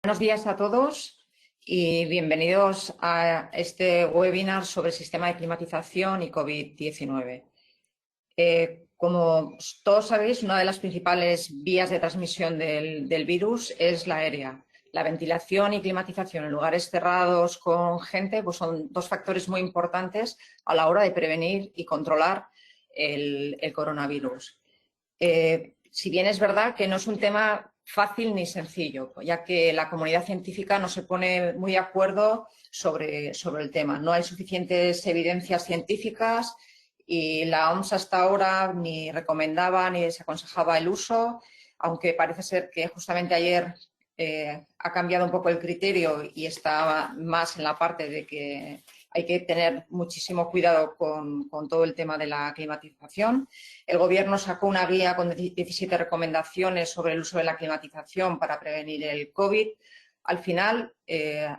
Buenos días a todos y bienvenidos a este webinar sobre sistema de climatización y COVID-19. Como todos sabéis, una de las principales vías de transmisión del virus es la aérea. La ventilación y climatización en lugares cerrados con gente pues son dos factores muy importantes a la hora de prevenir y controlar el coronavirus. Si bien es verdad que no es un tema fácil ni sencillo, ya que la comunidad científica no se pone muy de acuerdo sobre el tema. No hay suficientes evidencias científicas y la OMS hasta ahora ni recomendaba ni desaconsejaba el uso, aunque parece ser que justamente ayer ha cambiado un poco el criterio y está más en la parte de que hay que tener muchísimo cuidado con todo el tema de la climatización. El Gobierno sacó una guía con 17 recomendaciones sobre el uso de la climatización para prevenir el COVID. Al final,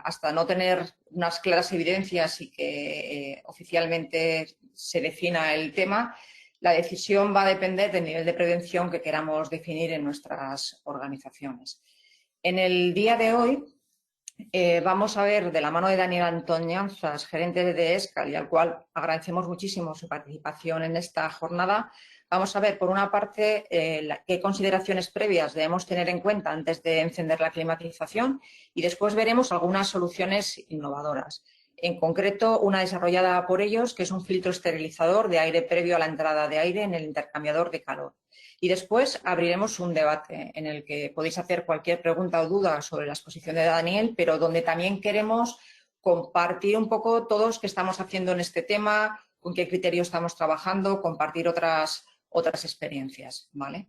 hasta no tener unas claras evidencias y que oficialmente se defina el tema, la decisión va a depender del nivel de prevención que queramos definir en nuestras organizaciones. En el día de hoy vamos a ver, de la mano de Daniel Antoñanzas, gerente de ESCAL, y al cual agradecemos muchísimo su participación en esta jornada, vamos a ver, por una parte, qué consideraciones previas debemos tener en cuenta antes de encender la climatización y después veremos algunas soluciones innovadoras. En concreto, una desarrollada por ellos, que es un filtro esterilizador de aire previo a la entrada de aire en el intercambiador de calor. Y después abriremos un debate en el que podéis hacer cualquier pregunta o duda sobre la exposición de Daniel, pero donde también queremos compartir un poco todos qué estamos haciendo en este tema, con qué criterio estamos trabajando, compartir otras experiencias, ¿vale?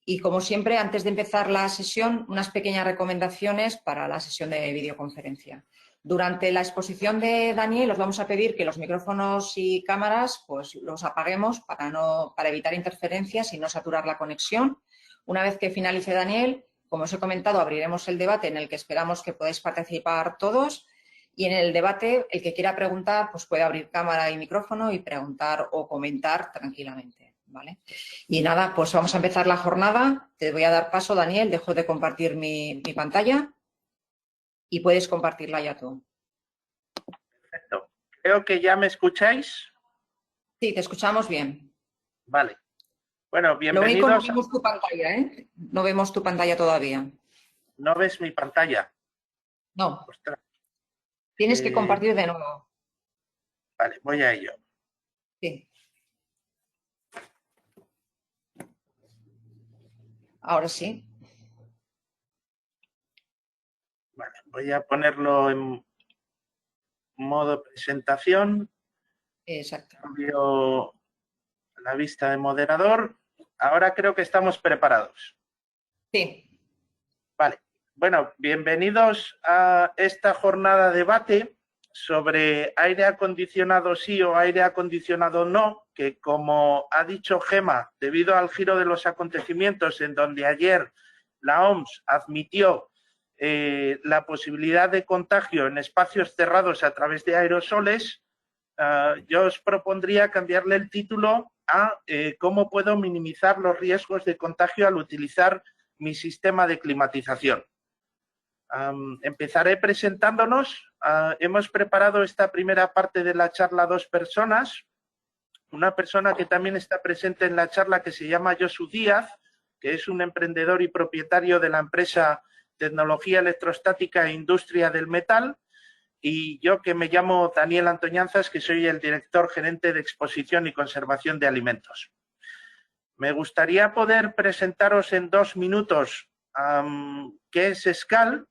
Y como siempre, antes de empezar la sesión, unas pequeñas recomendaciones para la sesión de videoconferencia. Durante la exposición de Daniel os vamos a pedir que los micrófonos y cámaras pues los apaguemos para evitar interferencias y no saturar la conexión. Una vez que finalice Daniel, como os he comentado, abriremos el debate en el que esperamos que podáis participar todos y en el debate el que quiera preguntar pues puede abrir cámara y micrófono y preguntar o comentar tranquilamente, ¿vale? Y nada, pues vamos a empezar la jornada. Te voy a dar paso, Daniel, dejo de compartir mi pantalla. Y puedes compartirla ya tú. Perfecto. Creo que ya me escucháis. Sí, te escuchamos bien. Vale. Bueno, bienvenidos. Lo único, no vemos tu pantalla, ¿eh? No vemos tu pantalla todavía. ¿No ves mi pantalla? No. Ostras. Tienes que compartir de nuevo. Vale, voy a ello. Sí. Ahora sí. Vale, voy a ponerlo en modo presentación. Exacto. Cambio la vista de moderador. Ahora creo que estamos preparados. Sí. Vale. Bueno, bienvenidos a esta jornada de debate sobre aire acondicionado sí o aire acondicionado no, que como ha dicho Gema, debido al giro de los acontecimientos en donde ayer la OMS admitió la posibilidad de contagio en espacios cerrados a través de aerosoles, yo os propondría cambiarle el título a cómo puedo minimizar los riesgos de contagio al utilizar mi sistema de climatización. Empezaré presentándonos. Hemos preparado esta primera parte de la charla dos personas. Una persona que también está presente en la charla que se llama Josu Díaz, que es un emprendedor y propietario de la empresa Tecnología Electrostática e Industria del Metal, y yo que me llamo Daniel Antoñanzas, que soy el director gerente de exposición y conservación de alimentos. Me gustaría poder presentaros en 2 minutos qué es ESCAL.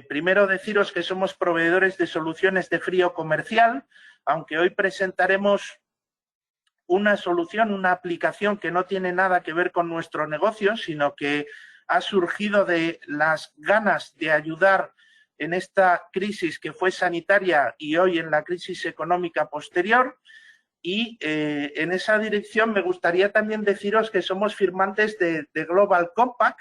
Primero deciros que somos proveedores de soluciones de frío comercial, aunque hoy presentaremos una solución, una aplicación que no tiene nada que ver con nuestro negocio, sino que ha surgido de las ganas de ayudar en esta crisis que fue sanitaria y hoy en la crisis económica posterior. Y en esa dirección me gustaría también deciros que somos firmantes de Global Compact,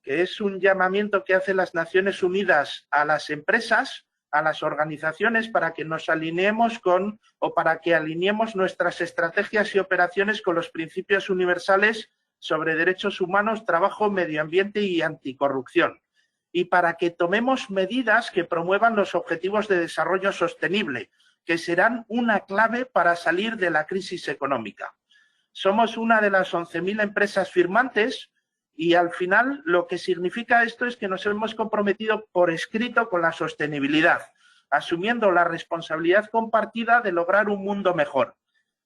que es un llamamiento que hacen las Naciones Unidas a las empresas, a las organizaciones, para que nos alineemos con, o para que alineemos nuestras estrategias y operaciones con los principios universales sobre derechos humanos, trabajo, medio ambiente y anticorrupción. y para que tomemos medidas que promuevan los objetivos de desarrollo sostenible, que serán una clave para salir de la crisis económica. Somos una de las 11.000 empresas firmantes y al final lo que significa esto es que nos hemos comprometido por escrito con la sostenibilidad, asumiendo la responsabilidad compartida de lograr un mundo mejor.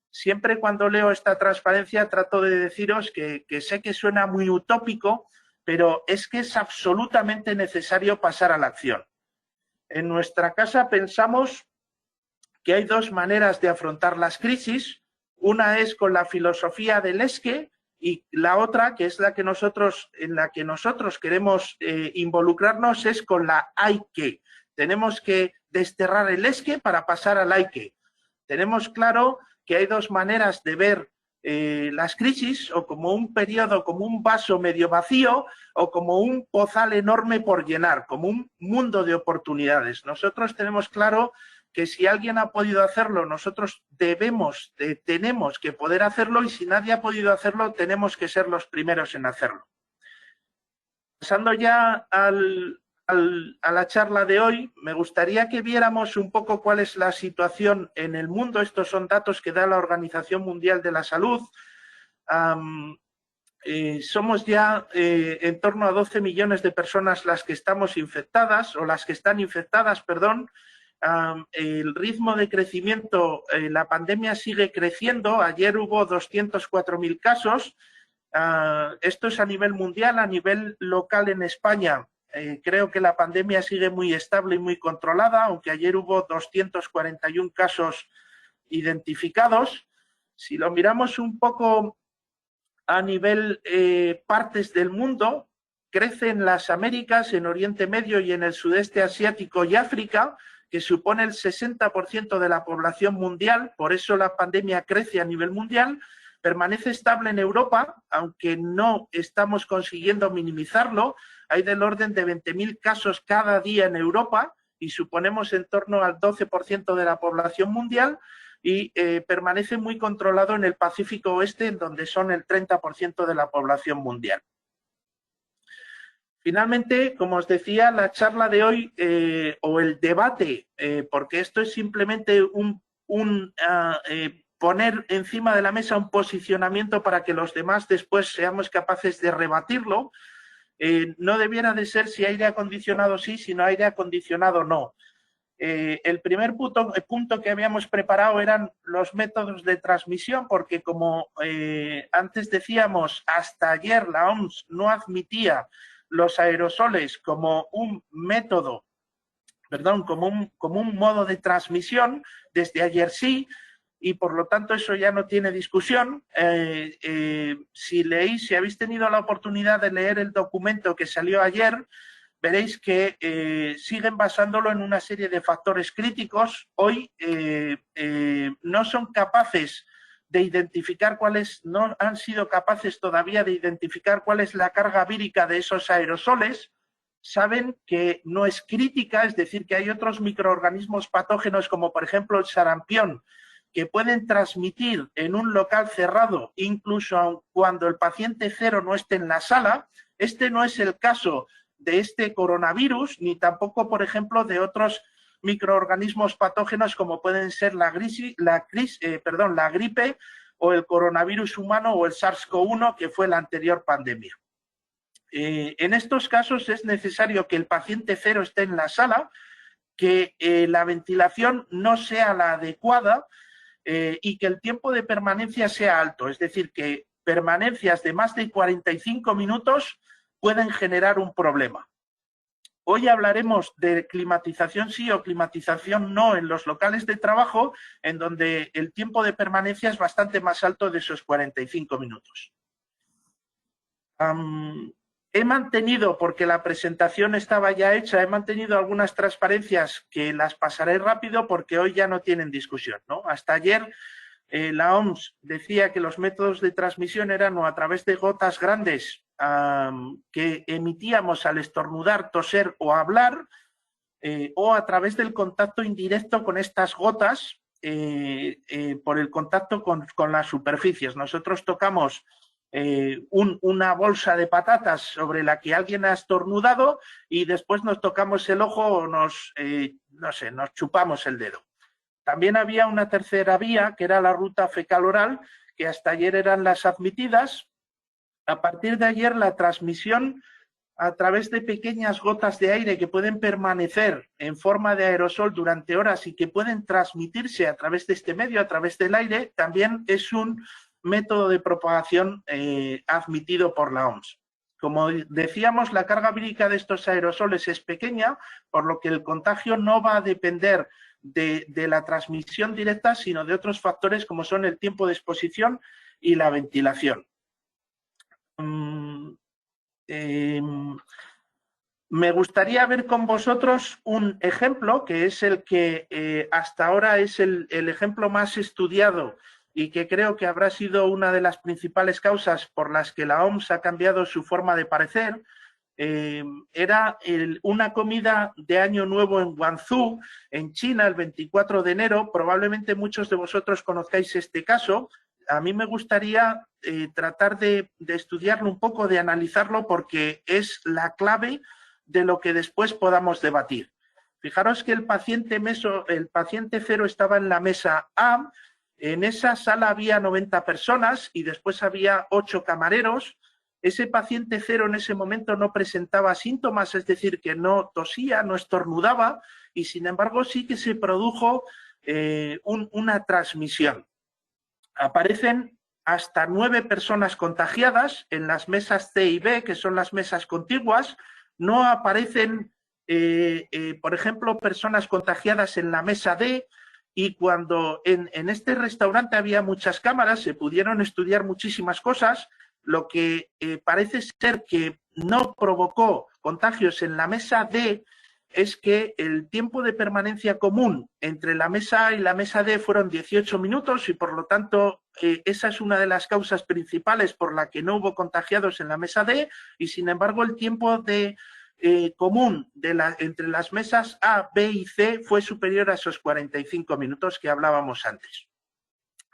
Siempre cuando leo esta transparencia trato de deciros que sé que suena muy utópico, pero es que es absolutamente necesario pasar a la acción. En nuestra casa pensamos que hay dos maneras de afrontar las crisis. Una es con la filosofía del esque y la otra, que es en la que nosotros queremos involucrarnos, es con la hay que. Tenemos que desterrar el esque para pasar al hay que. Tenemos claro que hay dos maneras de ver las crisis, o como un periodo, como un vaso medio vacío, o como un pozal enorme por llenar, como un mundo de oportunidades. Nosotros tenemos claro que si alguien ha podido hacerlo, nosotros tenemos que poder hacerlo, y si nadie ha podido hacerlo, tenemos que ser los primeros en hacerlo. Pasando ya a la charla de hoy, me gustaría que viéramos un poco cuál es la situación en el mundo. Estos son datos que da la Organización Mundial de la Salud. Somos ya en torno a 12 millones de personas las que estamos infectadas, o las que están infectadas, perdón. El ritmo de crecimiento, la pandemia sigue creciendo. Ayer hubo 204.000 casos. Esto es a nivel mundial. A nivel local en España, creo que la pandemia sigue muy estable y muy controlada, aunque ayer hubo 241 casos identificados. Si lo miramos un poco a nivel partes del mundo, crece en las Américas, en Oriente Medio y en el sudeste asiático y África, que supone el 60% de la población mundial. Por eso la pandemia crece a nivel mundial. Permanece estable en Europa, aunque no estamos consiguiendo minimizarlo. Hay del orden de 20.000 casos cada día en Europa y suponemos en torno al 12% de la población mundial, y permanece muy controlado en el Pacífico Oeste, en donde son el 30% de la población mundial. Finalmente, como os decía, la charla de hoy, o el debate, porque esto es simplemente poner encima de la mesa un posicionamiento para que los demás después seamos capaces de rebatirlo, no debiera de ser si aire acondicionado sí, si no aire acondicionado no. El primer punto que habíamos preparado eran los métodos de transmisión, porque como antes decíamos, hasta ayer la OMS no admitía los aerosoles como un método, como un modo de transmisión. Desde ayer sí, y por lo tanto eso ya no tiene discusión. Si habéis tenido la oportunidad de leer el documento que salió ayer, veréis que siguen basándolo en una serie de factores críticos. Hoy no son capaces de identificar no han sido capaces todavía de identificar cuál es la carga vírica de esos aerosoles. Saben que no es crítica, es decir, que hay otros microorganismos patógenos, como por ejemplo el sarampión, que pueden transmitir en un local cerrado, incluso aun cuando el paciente cero no esté en la sala. Este no es el caso de este coronavirus, ni tampoco, por ejemplo, de otros microorganismos patógenos como pueden ser la gripe o el coronavirus humano o el SARS-CoV-1, que fue la anterior pandemia. En estos casos es necesario que el paciente cero esté en la sala, que la ventilación no sea la adecuada y que el tiempo de permanencia sea alto, es decir, que permanencias de más de 45 minutos pueden generar un problema. Hoy hablaremos de climatización sí o climatización no en los locales de trabajo, en donde el tiempo de permanencia es bastante más alto de esos 45 minutos. He mantenido, porque la presentación estaba ya hecha, he mantenido algunas transparencias que las pasaré rápido porque hoy ya no tienen discusión, ¿no? Hasta ayer la OMS decía que los métodos de transmisión eran o a través de gotas grandes que emitíamos al estornudar, toser o hablar, o a través del contacto indirecto con estas gotas por el contacto con las superficies. Nosotros tocamos una bolsa de patatas sobre la que alguien ha estornudado y después nos tocamos el ojo o nos chupamos el dedo. También había una tercera vía, que era la ruta fecal-oral, que hasta ayer eran las admitidas. A partir de ayer, la transmisión a través de pequeñas gotas de aire que pueden permanecer en forma de aerosol durante horas y que pueden transmitirse a través de este medio, a través del aire, también es un método de propagación admitido por la OMS. Como decíamos, la carga vírica de estos aerosoles es pequeña, por lo que el contagio no va a depender de la transmisión directa, sino de otros factores como son el tiempo de exposición y la ventilación. Me gustaría ver con vosotros un ejemplo, que es el que hasta ahora es el ejemplo más estudiado y que creo que habrá sido una de las principales causas por las que la OMS ha cambiado su forma de parecer. Era una comida de Año Nuevo en Guangzhou, en China, el 24 de enero. Probablemente muchos de vosotros conozcáis este caso. A mí me gustaría tratar de estudiarlo un poco, de analizarlo, porque es la clave de lo que después podamos debatir. Fijaros que el paciente cero estaba en la mesa A. En esa sala había 90 personas y después había 8 camareros. Ese paciente cero en ese momento no presentaba síntomas, es decir, que no tosía, no estornudaba, y sin embargo sí que se produjo una transmisión. Aparecen hasta 9 personas contagiadas en las mesas C y B, que son las mesas contiguas. No aparecen, por ejemplo, personas contagiadas en la mesa D, y cuando en este restaurante había muchas cámaras, se pudieron estudiar muchísimas cosas. Lo que parece ser que no provocó contagios en la mesa D es que el tiempo de permanencia común entre la mesa A y la mesa D fueron 18 minutos y por lo tanto esa es una de las causas principales por la que no hubo contagiados en la mesa D, y sin embargo el tiempo de común entre las mesas A, B y C fue superior a esos 45 minutos que hablábamos antes.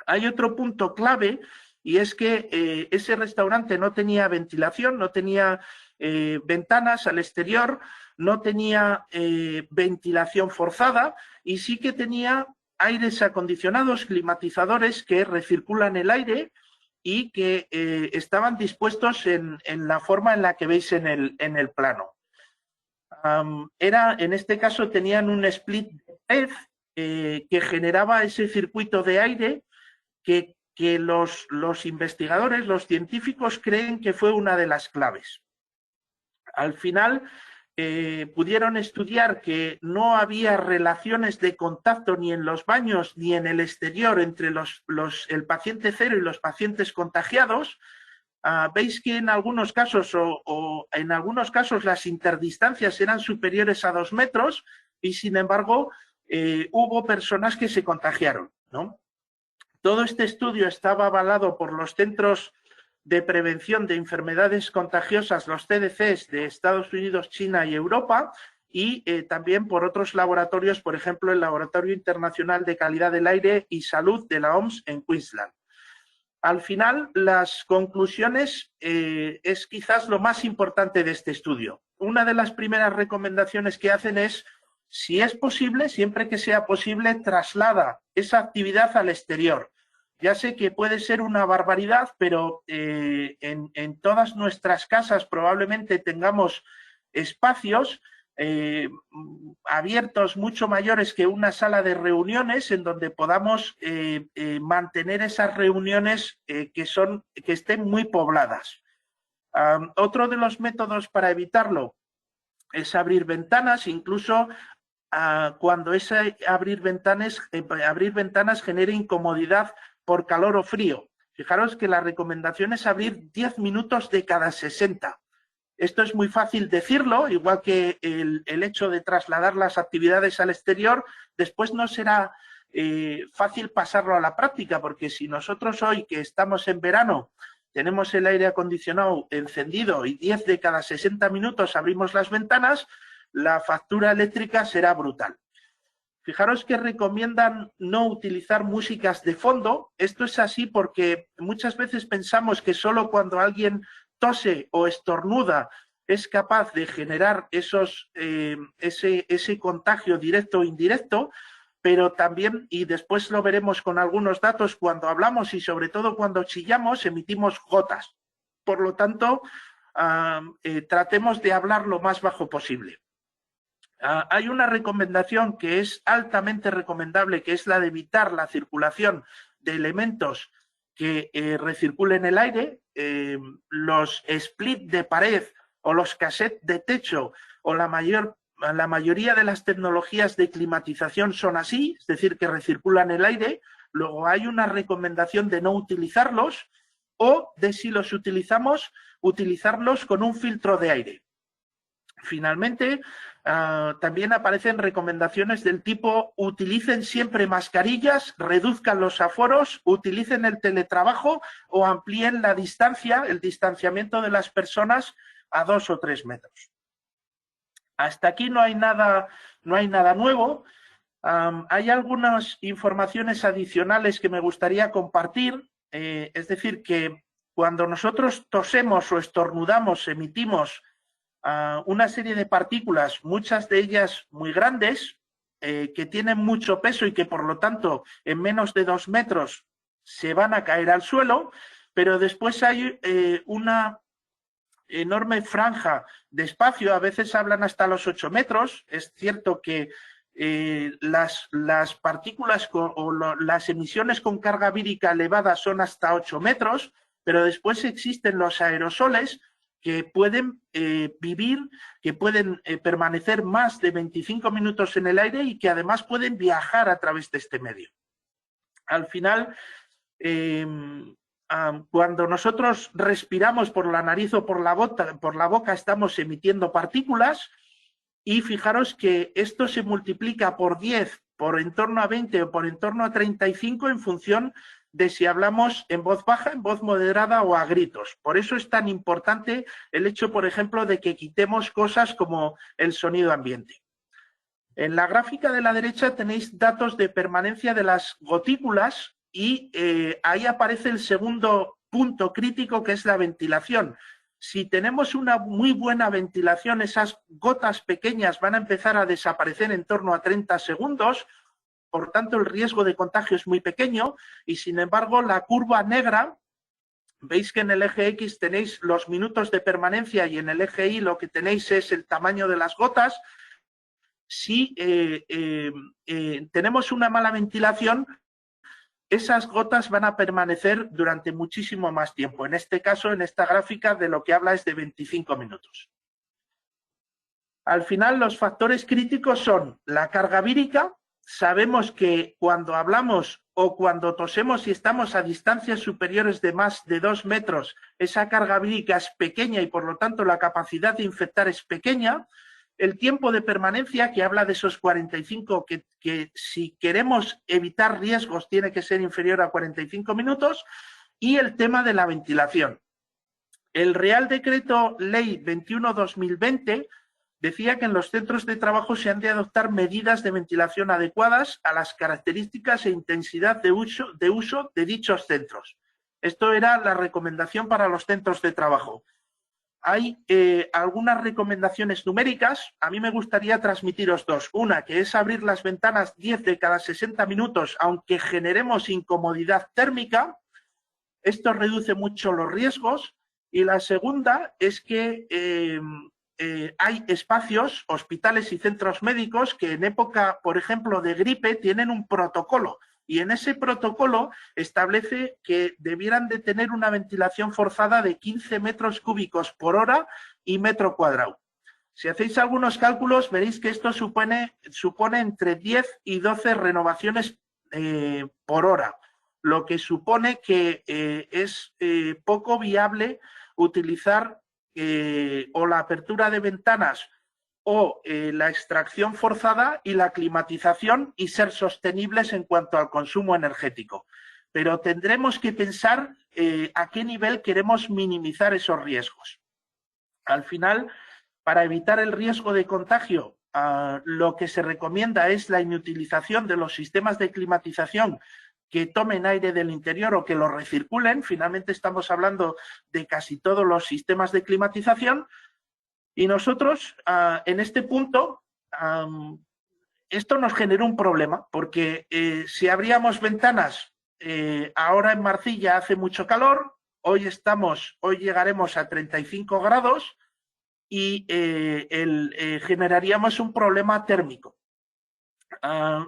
Hay otro punto clave, y es que ese restaurante no tenía ventilación, no tenía ventanas al exterior, no tenía ventilación forzada, y sí que tenía aires acondicionados, climatizadores que recirculan el aire y que estaban dispuestos en la forma en la que veis en el plano. En este caso tenían un split de LED que generaba ese circuito de aire que los investigadores, los científicos, creen que fue una de las claves. Al final pudieron estudiar que no había relaciones de contacto ni en los baños ni en el exterior entre el paciente cero y los pacientes contagiados. Veis que en algunos casos en algunos casos las interdistancias eran superiores a 2 metros y sin embargo hubo personas que se contagiaron, ¿no? Todo este estudio estaba avalado por los Centros de Prevención de Enfermedades Contagiosas, los CDCs de Estados Unidos, China y Europa, y también por otros laboratorios, por ejemplo, el Laboratorio Internacional de Calidad del Aire y Salud de la OMS en Queensland. Al final, las conclusiones es quizás lo más importante de este estudio. Una de las primeras recomendaciones que hacen es, si es posible, siempre que sea posible, traslada esa actividad al exterior. Ya sé que puede ser una barbaridad, pero en todas nuestras casas probablemente tengamos espacios abiertos mucho mayores que una sala de reuniones en donde podamos mantener esas reuniones que estén muy pobladas. Otro de los métodos para evitarlo es abrir ventanas, incluso cuando ese abrir ventanas genere incomodidad por calor o frío. Fijaros que la recomendación es abrir 10 minutos de cada 60. Esto es muy fácil decirlo, igual que el hecho de trasladar las actividades al exterior. Después no será fácil pasarlo a la práctica, porque si nosotros hoy, que estamos en verano, tenemos el aire acondicionado encendido y 10 de cada 60 minutos abrimos las ventanas, la factura eléctrica será brutal. Fijaros que recomiendan no utilizar músicas de fondo. Esto es así porque muchas veces pensamos que solo cuando alguien tose o estornuda es capaz de generar ese contagio directo o indirecto, pero también, y después lo veremos con algunos datos, cuando hablamos y sobre todo cuando chillamos, emitimos gotas. Por lo tanto, tratemos de hablar lo más bajo posible. Hay una recomendación que es altamente recomendable, que es la de evitar la circulación de elementos que recirculen el aire. Los split de pared o los cassettes de techo o la mayoría de las tecnologías de climatización son así, es decir, que recirculan el aire. Luego hay una recomendación de no utilizarlos o de, si los utilizamos, utilizarlos con un filtro de aire. Finalmente, también aparecen recomendaciones del tipo: utilicen siempre mascarillas, reduzcan los aforos, utilicen el teletrabajo o amplíen la distancia, el distanciamiento de las personas a 2 o 3 metros. Hasta aquí no hay nada nuevo. Hay algunas informaciones adicionales que me gustaría compartir. Es decir, que cuando nosotros tosemos o estornudamos, emitimos una serie de partículas, muchas de ellas muy grandes, que tienen mucho peso y que por lo tanto en menos de 2 metros se van a caer al suelo, pero después hay una enorme franja de espacio, a veces hablan hasta los 8 metros. Es cierto que las partículas las emisiones con carga vírica elevada son hasta 8 metros, pero después existen los aerosoles que pueden vivir, que pueden permanecer más de 25 minutos en el aire y que además pueden viajar a través de este medio. Al final, cuando nosotros respiramos por la nariz o por la boca, estamos emitiendo partículas, y fijaros que esto se multiplica por 10, por en torno a 20 o por en torno a 35 en función de si hablamos en voz baja, en voz moderada o a gritos. Por eso es tan importante el hecho, por ejemplo, de que quitemos cosas como el sonido ambiente. En la gráfica de la derecha tenéis datos de permanencia de las gotículas y ahí aparece el segundo punto crítico, que es la ventilación. Si tenemos una muy buena ventilación, esas gotas pequeñas van a empezar a desaparecer en torno a 30 segundos, por tanto el riesgo de contagio es muy pequeño, y sin embargo la curva negra, veis que en el eje X tenéis los minutos de permanencia y en el eje Y lo que tenéis es el tamaño de las gotas. Si tenemos una mala ventilación, esas gotas van a permanecer durante muchísimo más tiempo. En este caso, en esta gráfica, de lo que habla es de 25 minutos. Al final, los factores críticos son la carga vírica. Sabemos que cuando hablamos o cuando tosemos y estamos a distancias superiores de más de 2 metros, esa carga vírica es pequeña y por lo tanto la capacidad de infectar es pequeña. El tiempo de permanencia, que habla de esos 45, que si queremos evitar riesgos tiene que ser inferior a 45 minutos, y el tema de la ventilación. El Real Decreto Ley 21/2020 decía que en los centros de trabajo se han de adoptar medidas de ventilación adecuadas a las características e intensidad de uso de dichos centros. Esto era la recomendación para los centros de trabajo. Hay algunas recomendaciones numéricas. A mí me gustaría transmitiros dos. Una, que es abrir las ventanas 10 de cada 60 minutos, aunque generemos incomodidad térmica. Esto reduce mucho los riesgos. Y la segunda es que hay espacios, hospitales y centros médicos que en época, por ejemplo, de gripe tienen un protocolo. Y en ese protocolo establece que debieran de tener una ventilación forzada de 15 metros cúbicos por hora y metro cuadrado. Si hacéis algunos cálculos, veréis que esto supone entre 10 y 12 renovaciones por hora, lo que supone que es poco viable utilizar o la apertura de ventanas o la extracción forzada y la climatización y ser sostenibles en cuanto al consumo energético. Pero tendremos que pensar a qué nivel queremos minimizar esos riesgos. Al final, para evitar el riesgo de contagio, lo que se recomienda es la inutilización de los sistemas de climatización que tomen aire del interior o que lo recirculen. Finalmente estamos hablando de casi todos los sistemas de climatización. Y nosotros, en este punto, esto nos generó un problema, porque si abríamos ventanas, ahora en Marcilla hace mucho calor, hoy llegaremos a 35 grados y generaríamos un problema térmico.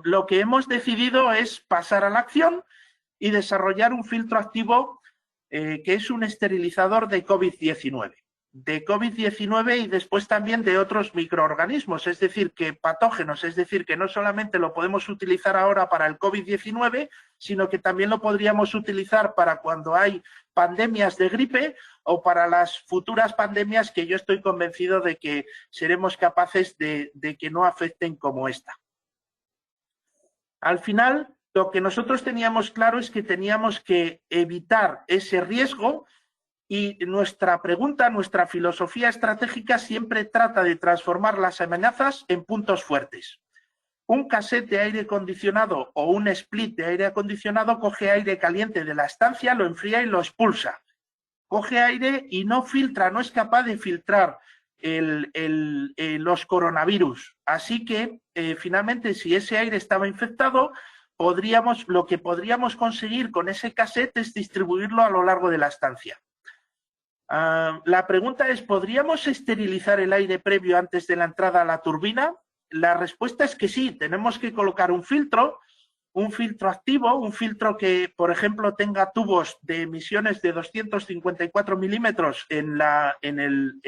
Lo que hemos decidido es pasar a la acción y desarrollar un filtro activo que es un esterilizador de COVID-19. Y después también de otros microorganismos, es decir, que patógenos, es decir, que no solamente lo podemos utilizar ahora para el COVID-19, sino que también lo podríamos utilizar para cuando hay pandemias de gripe o para las futuras pandemias que yo estoy convencido de que seremos capaces de que no afecten como esta. Al final, lo que nosotros teníamos claro es que teníamos que evitar ese riesgo. Y nuestra pregunta, nuestra filosofía estratégica siempre trata de transformar las amenazas en puntos fuertes. Un cassette de aire acondicionado o un split de aire acondicionado coge aire caliente de la estancia, lo enfría y lo expulsa. Coge aire y no filtra, no es capaz de filtrar los coronavirus. Así que, finalmente, si ese aire estaba infectado, lo que podríamos conseguir con ese cassette es distribuirlo a lo largo de la estancia. La pregunta es, ¿podríamos esterilizar el aire previo antes de la entrada a la turbina? La respuesta es que sí, tenemos que colocar un filtro activo, un filtro que, por ejemplo, tenga tubos de emisiones de 254 milímetros en el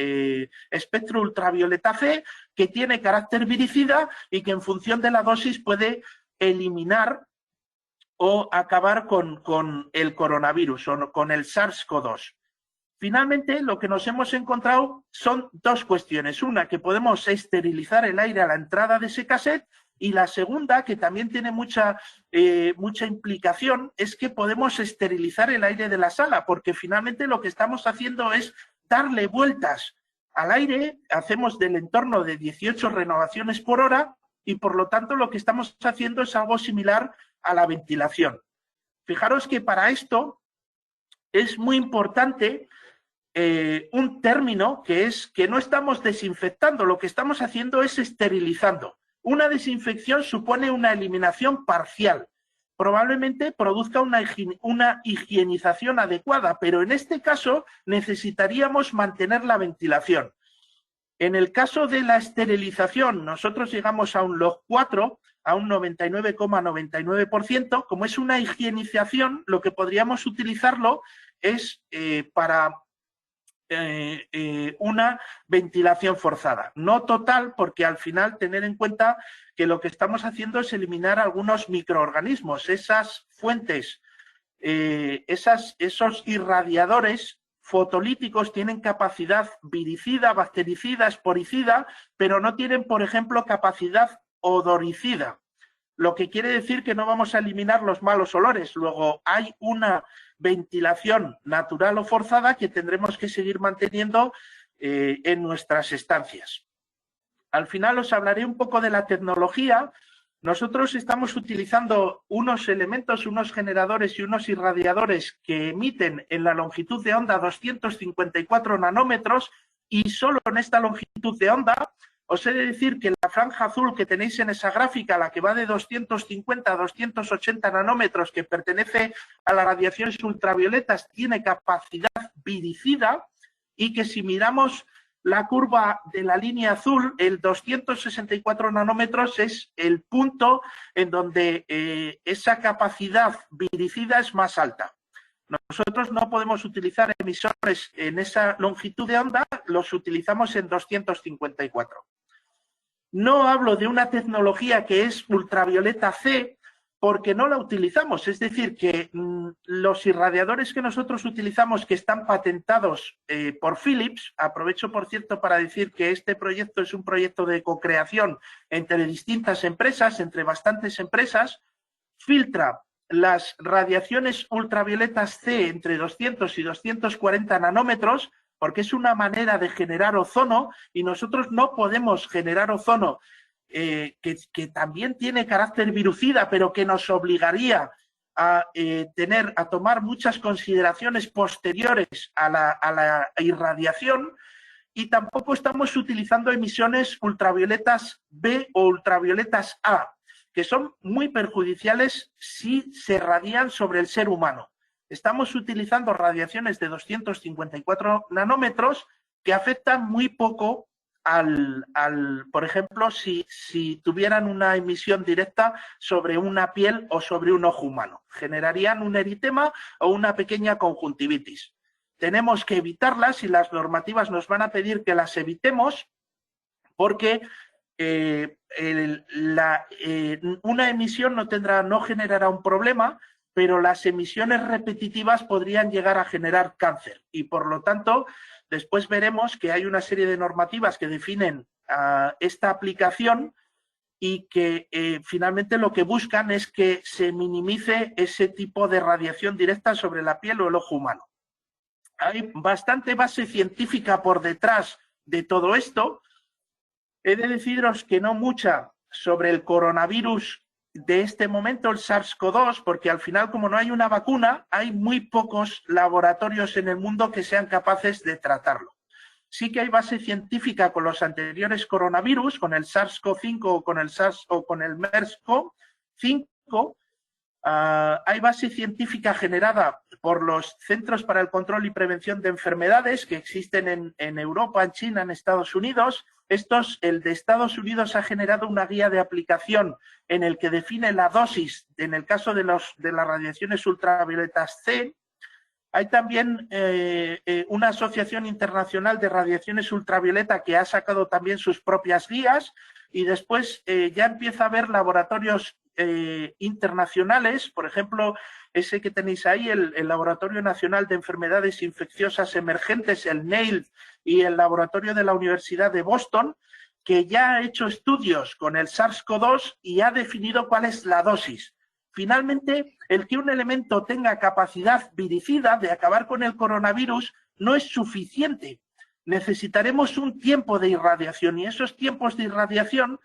espectro ultravioleta C, que tiene carácter viricida y que en función de la dosis puede eliminar o acabar con el coronavirus o con el SARS-CoV-2. Finalmente, lo que nos hemos encontrado son dos cuestiones. Una, que podemos esterilizar el aire a la entrada de ese cassette, y la segunda, que también tiene mucha implicación, es que podemos esterilizar el aire de la sala, porque finalmente lo que estamos haciendo es darle vueltas al aire, hacemos del entorno de 18 renovaciones por hora y por lo tanto lo que estamos haciendo es algo similar a la ventilación. Fijaros que para esto es muy importante un término que es que no estamos desinfectando, lo que estamos haciendo es esterilizando. Una desinfección supone una eliminación parcial. Probablemente produzca una higienización adecuada, pero en este caso necesitaríamos mantener la ventilación. En el caso de la esterilización, nosotros llegamos a un log 4, a un 99,99%. Como es una higienización, lo que podríamos utilizarlo es para una ventilación forzada. No total, porque al final tener en cuenta que lo que estamos haciendo es eliminar algunos microorganismos, esas fuentes, esos irradiadores fotolíticos tienen capacidad viricida, bactericida, esporicida, pero no tienen, por ejemplo, capacidad odoricida. Lo que quiere decir que no vamos a eliminar los malos olores. Luego hay una ventilación natural o forzada que tendremos que seguir manteniendo en nuestras estancias. Al final os hablaré un poco de la tecnología. Nosotros estamos utilizando unos elementos, unos generadores y unos irradiadores que emiten en la longitud de onda 254 nanómetros, y solo en esta longitud de onda os he de decir que la franja azul que tenéis en esa gráfica, la que va de 250 a 280 nanómetros, que pertenece a las radiaciones ultravioletas, tiene capacidad viricida, y que si miramos la curva de la línea azul, el 264 nanómetros es el punto en donde esa capacidad viricida es más alta. Nosotros no podemos utilizar emisores en esa longitud de onda, los utilizamos en 254. No hablo de una tecnología que es ultravioleta C porque no la utilizamos. Es decir, que los irradiadores que nosotros utilizamos, que están patentados por Philips, aprovecho, por cierto, para decir que este proyecto es un proyecto de co-creación entre distintas empresas, entre bastantes empresas, filtra las radiaciones ultravioletas C entre 200 y 240 nanómetros, porque es una manera de generar ozono, y nosotros no podemos generar ozono que también tiene carácter virucida, pero que nos obligaría a tomar muchas consideraciones posteriores a la irradiación, y tampoco estamos utilizando emisiones ultravioletas B o ultravioletas A, que son muy perjudiciales si se radian sobre el ser humano. Estamos utilizando radiaciones de 254 nanómetros que afectan muy poco por ejemplo, si tuvieran una emisión directa sobre una piel o sobre un ojo humano. Generarían un eritema o una pequeña conjuntivitis. Tenemos que evitarlas y las normativas nos van a pedir que las evitemos porque una emisión no generará un problema, pero las emisiones repetitivas podrían llegar a generar cáncer y, por lo tanto, después veremos que hay una serie de normativas que definen esta aplicación y que finalmente lo que buscan es que se minimice ese tipo de radiación directa sobre la piel o el ojo humano. Hay bastante base científica por detrás de todo esto. He de deciros que no mucha sobre el coronavirus de este momento, el SARS-CoV-2, porque al final, como no hay una vacuna, hay muy pocos laboratorios en el mundo que sean capaces de tratarlo. Sí que hay base científica con los anteriores coronavirus, con el SARS-CoV-5 o con el SARS o con el MERS-CoV-5. Hay base científica generada por los Centros para el Control y Prevención de Enfermedades que existen en Europa, en China, en Estados Unidos. El de Estados Unidos ha generado una guía de aplicación en el que define la dosis en el caso de las radiaciones ultravioletas C. Hay también una asociación internacional de radiaciones ultravioleta que ha sacado también sus propias guías, y después ya empieza a haber laboratorios internacionales, por ejemplo, ese que tenéis ahí, el Laboratorio Nacional de Enfermedades Infecciosas Emergentes, el NEIL, y el Laboratorio de la Universidad de Boston, que ya ha hecho estudios con el SARS-CoV-2 y ha definido cuál es la dosis. Finalmente, el que un elemento tenga capacidad viricida de acabar con el coronavirus no es suficiente. Necesitaremos un tiempo de irradiación, y esos tiempos de irradiación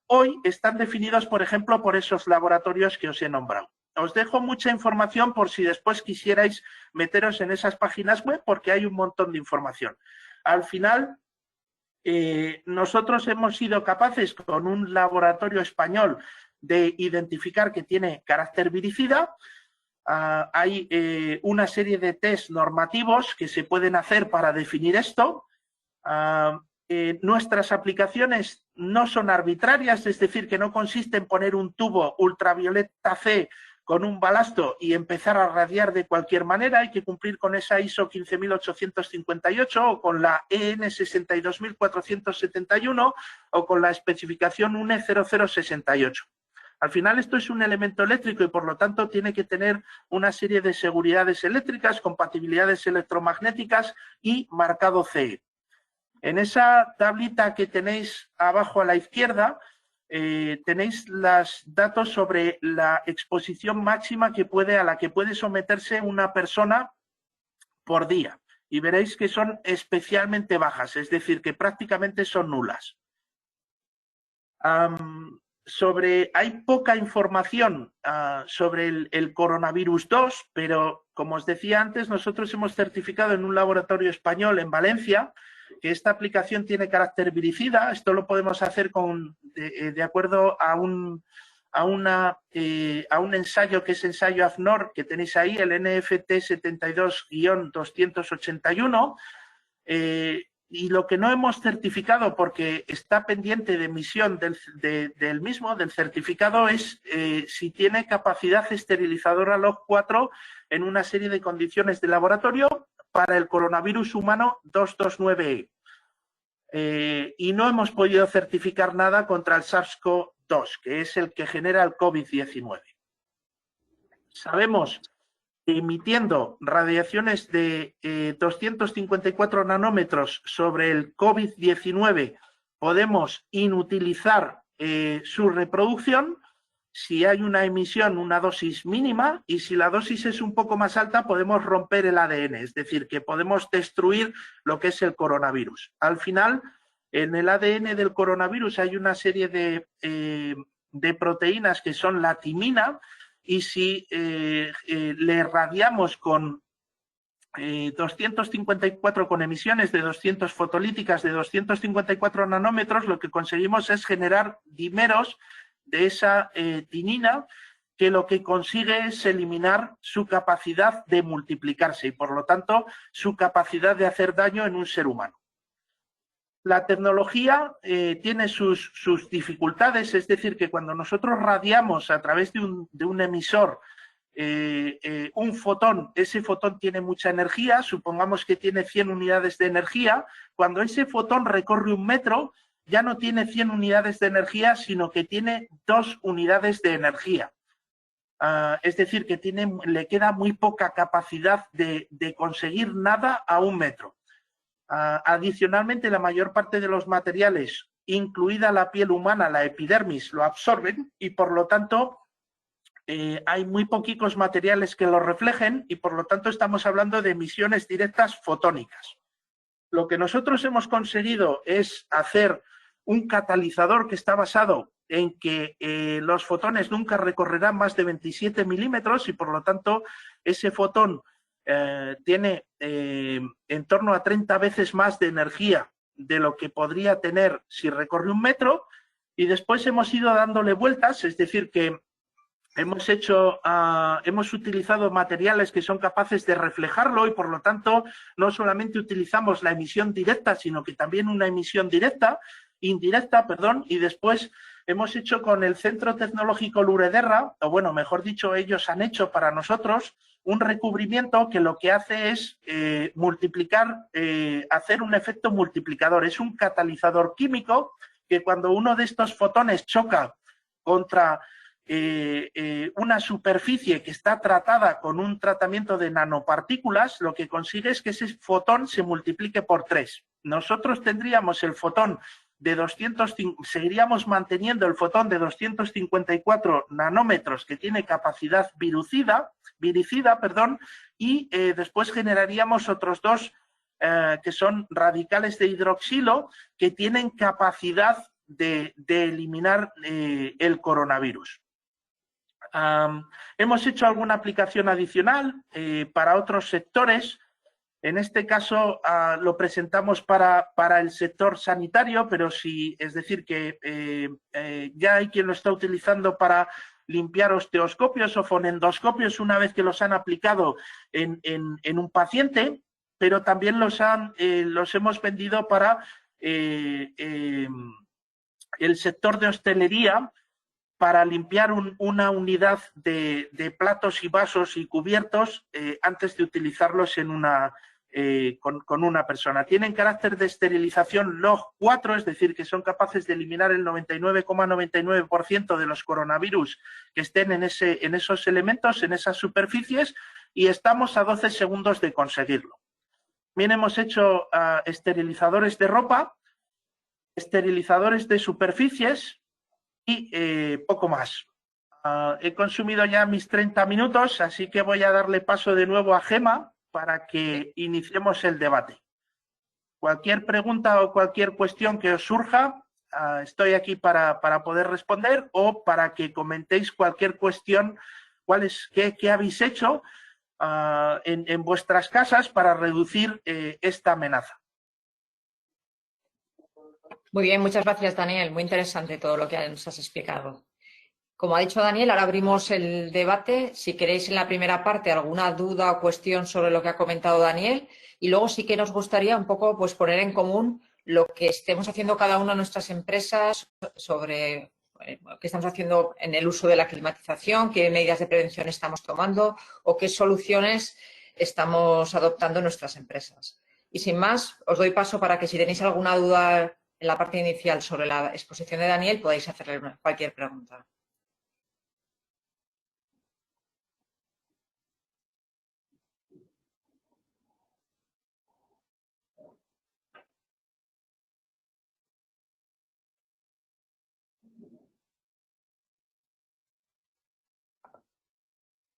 hoy están definidos, por ejemplo, por esos laboratorios que os he nombrado. Os dejo mucha información por si después quisierais meteros en esas páginas web, porque hay un montón de información. Al final, nosotros hemos sido capaces con un laboratorio español de identificar que tiene carácter viricida. Hay una serie de test normativos que se pueden hacer para definir esto. Nuestras aplicaciones no son arbitrarias, es decir, que no consiste en poner un tubo ultravioleta C con un balasto y empezar a radiar de cualquier manera. Hay que cumplir con esa ISO 15858 o con la EN 62471 o con la especificación UNE 0068. Al final esto es un elemento eléctrico y por lo tanto tiene que tener una serie de seguridades eléctricas, compatibilidades electromagnéticas y marcado CE. En esa tablita que tenéis abajo a la izquierda tenéis los datos sobre la exposición máxima a la que puede someterse una persona por día. Y veréis que son especialmente bajas, es decir, que prácticamente son nulas. Hay poca información sobre el coronavirus 2, pero como os decía antes, nosotros hemos certificado en un laboratorio español en Valencia que esta aplicación tiene carácter viricida. Esto lo podemos hacer de acuerdo a un ensayo que es ensayo AFNOR, que tenéis ahí, el NFT 72-281. Y lo que no hemos certificado, porque está pendiente de emisión del certificado, es si tiene capacidad esterilizadora LOG4 en una serie de condiciones de laboratorio para el coronavirus humano 229E. Y no hemos podido certificar nada contra el SARS-CoV-2, que es el que genera el COVID-19. Sabemos que emitiendo radiaciones de 254 nanómetros sobre el COVID-19 podemos inutilizar su reproducción si hay una emisión, una dosis mínima, y si la dosis es un poco más alta podemos romper el ADN, es decir, que podemos destruir lo que es el coronavirus. Al final, En el ADN del coronavirus hay una serie de proteínas que son la timina, y si le radiamos con 254 con emisiones de 200 fotolíticas de 254 nanómetros, lo que conseguimos es generar dímeros de esa tinina, que lo que consigue es eliminar su capacidad de multiplicarse y, por lo tanto, su capacidad de hacer daño en un ser humano. La tecnología tiene sus dificultades, es decir, que cuando nosotros radiamos a través de un emisor un fotón, ese fotón tiene mucha energía, supongamos que tiene 100 unidades de energía. Cuando ese fotón recorre 1 metro, ya no tiene 100 unidades de energía, sino que tiene 2 unidades de energía. Es decir, que le queda muy poca capacidad de conseguir nada a 1 metro. Adicionalmente, la mayor parte de los materiales, incluida la piel humana, la epidermis, lo absorben y, por lo tanto, hay muy poquitos materiales que lo reflejen y, por lo tanto, estamos hablando de emisiones directas fotónicas. Lo que nosotros hemos conseguido es hacer un catalizador que está basado en que los fotones nunca recorrerán más de 27 milímetros y, por lo tanto, ese fotón tiene en torno a 30 veces más de energía de lo que podría tener si recorre 1 metro, y después hemos ido dándole vueltas, es decir, que hemos utilizado materiales que son capaces de reflejarlo y, por lo tanto, no solamente utilizamos la emisión directa, sino que también una emisión indirecta, y después hemos hecho con el Centro Tecnológico Lurederra, o bueno, mejor dicho, ellos han hecho para nosotros un recubrimiento que lo que hace es multiplicar, hacer un efecto multiplicador. Es un catalizador químico que, cuando uno de estos fotones choca contra una superficie que está tratada con un tratamiento de nanopartículas, lo que consigue es que ese fotón se multiplique por 3. Nosotros tendríamos el fotón de 205, seguiríamos manteniendo el fotón de 254 nanómetros que tiene capacidad viricida, y después generaríamos otros 2 que son radicales de hidroxilo, que tienen capacidad de eliminar el coronavirus. Hemos hecho alguna aplicación adicional para otros sectores. En este caso lo presentamos para el sector sanitario, pero es decir, que ya hay quien lo está utilizando para limpiar osteoscopios o fonendoscopios una vez que los han aplicado en un paciente, pero también los hemos vendido para el sector de hostelería, para limpiar una unidad de platos y vasos y cubiertos antes de utilizarlos con una persona. Tienen carácter de esterilización log 4, es decir, que son capaces de eliminar el 99,99% de los coronavirus que estén en esos elementos, en esas superficies, y estamos a 12 segundos de conseguirlo. También hemos hecho esterilizadores de ropa, esterilizadores de superficies y poco más. He consumido ya mis 30 minutos, así que voy a darle paso de nuevo a Gemma para que iniciemos el debate. Cualquier pregunta o cualquier cuestión que os surja, estoy aquí para poder responder, o para que comentéis cualquier cuestión, qué habéis hecho en vuestras casas para reducir esta amenaza. Muy bien, muchas gracias, Daniel. Muy interesante todo lo que nos has explicado. Como ha dicho Daniel, ahora abrimos el debate. Si queréis, en la primera parte, alguna duda o cuestión sobre lo que ha comentado Daniel, y luego sí que nos gustaría un poco poner en común lo que estemos haciendo cada una de nuestras empresas sobre qué estamos haciendo en el uso de la climatización, qué medidas de prevención estamos tomando o qué soluciones estamos adoptando en nuestras empresas. Y sin más, os doy paso para que, si tenéis alguna duda en la parte inicial sobre la exposición de Daniel, podáis hacerle cualquier pregunta.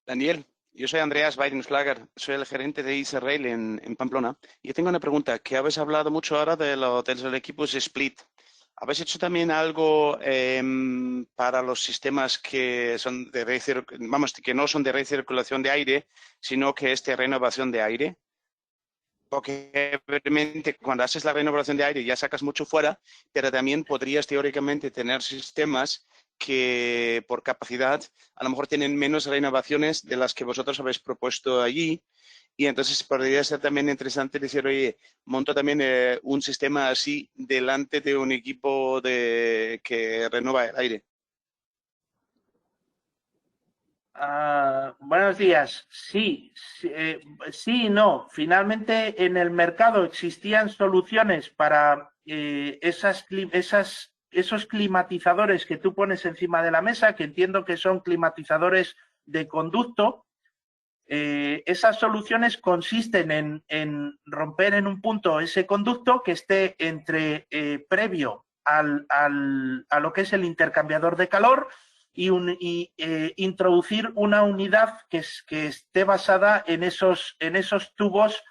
Daniel, Yo soy Andreas Weidenschlager, soy el gerente de Israel en Pamplona. Y tengo una pregunta, que habéis hablado mucho ahora de los equipos split. ¿Habéis hecho también algo para los sistemas que son de que no son de recirculación de aire, sino que es de renovación de aire? Porque obviamente cuando haces la renovación de aire ya sacas mucho fuera, pero también podrías teóricamente tener sistemas que por capacidad a lo mejor tienen menos renovaciones de las que vosotros habéis propuesto allí. Y entonces podría ser también interesante decir, oye, monto también un sistema así delante de un equipo que renueva el aire. Buenos días. Sí, sí y no. Finalmente, en el mercado existían soluciones para esos climatizadores que tú pones encima de la mesa, que entiendo que son climatizadores de conducto. Esas soluciones consisten en romper en un punto ese conducto que esté previo a lo que es el intercambiador de calor y introducir una unidad que esté basada en esos tubos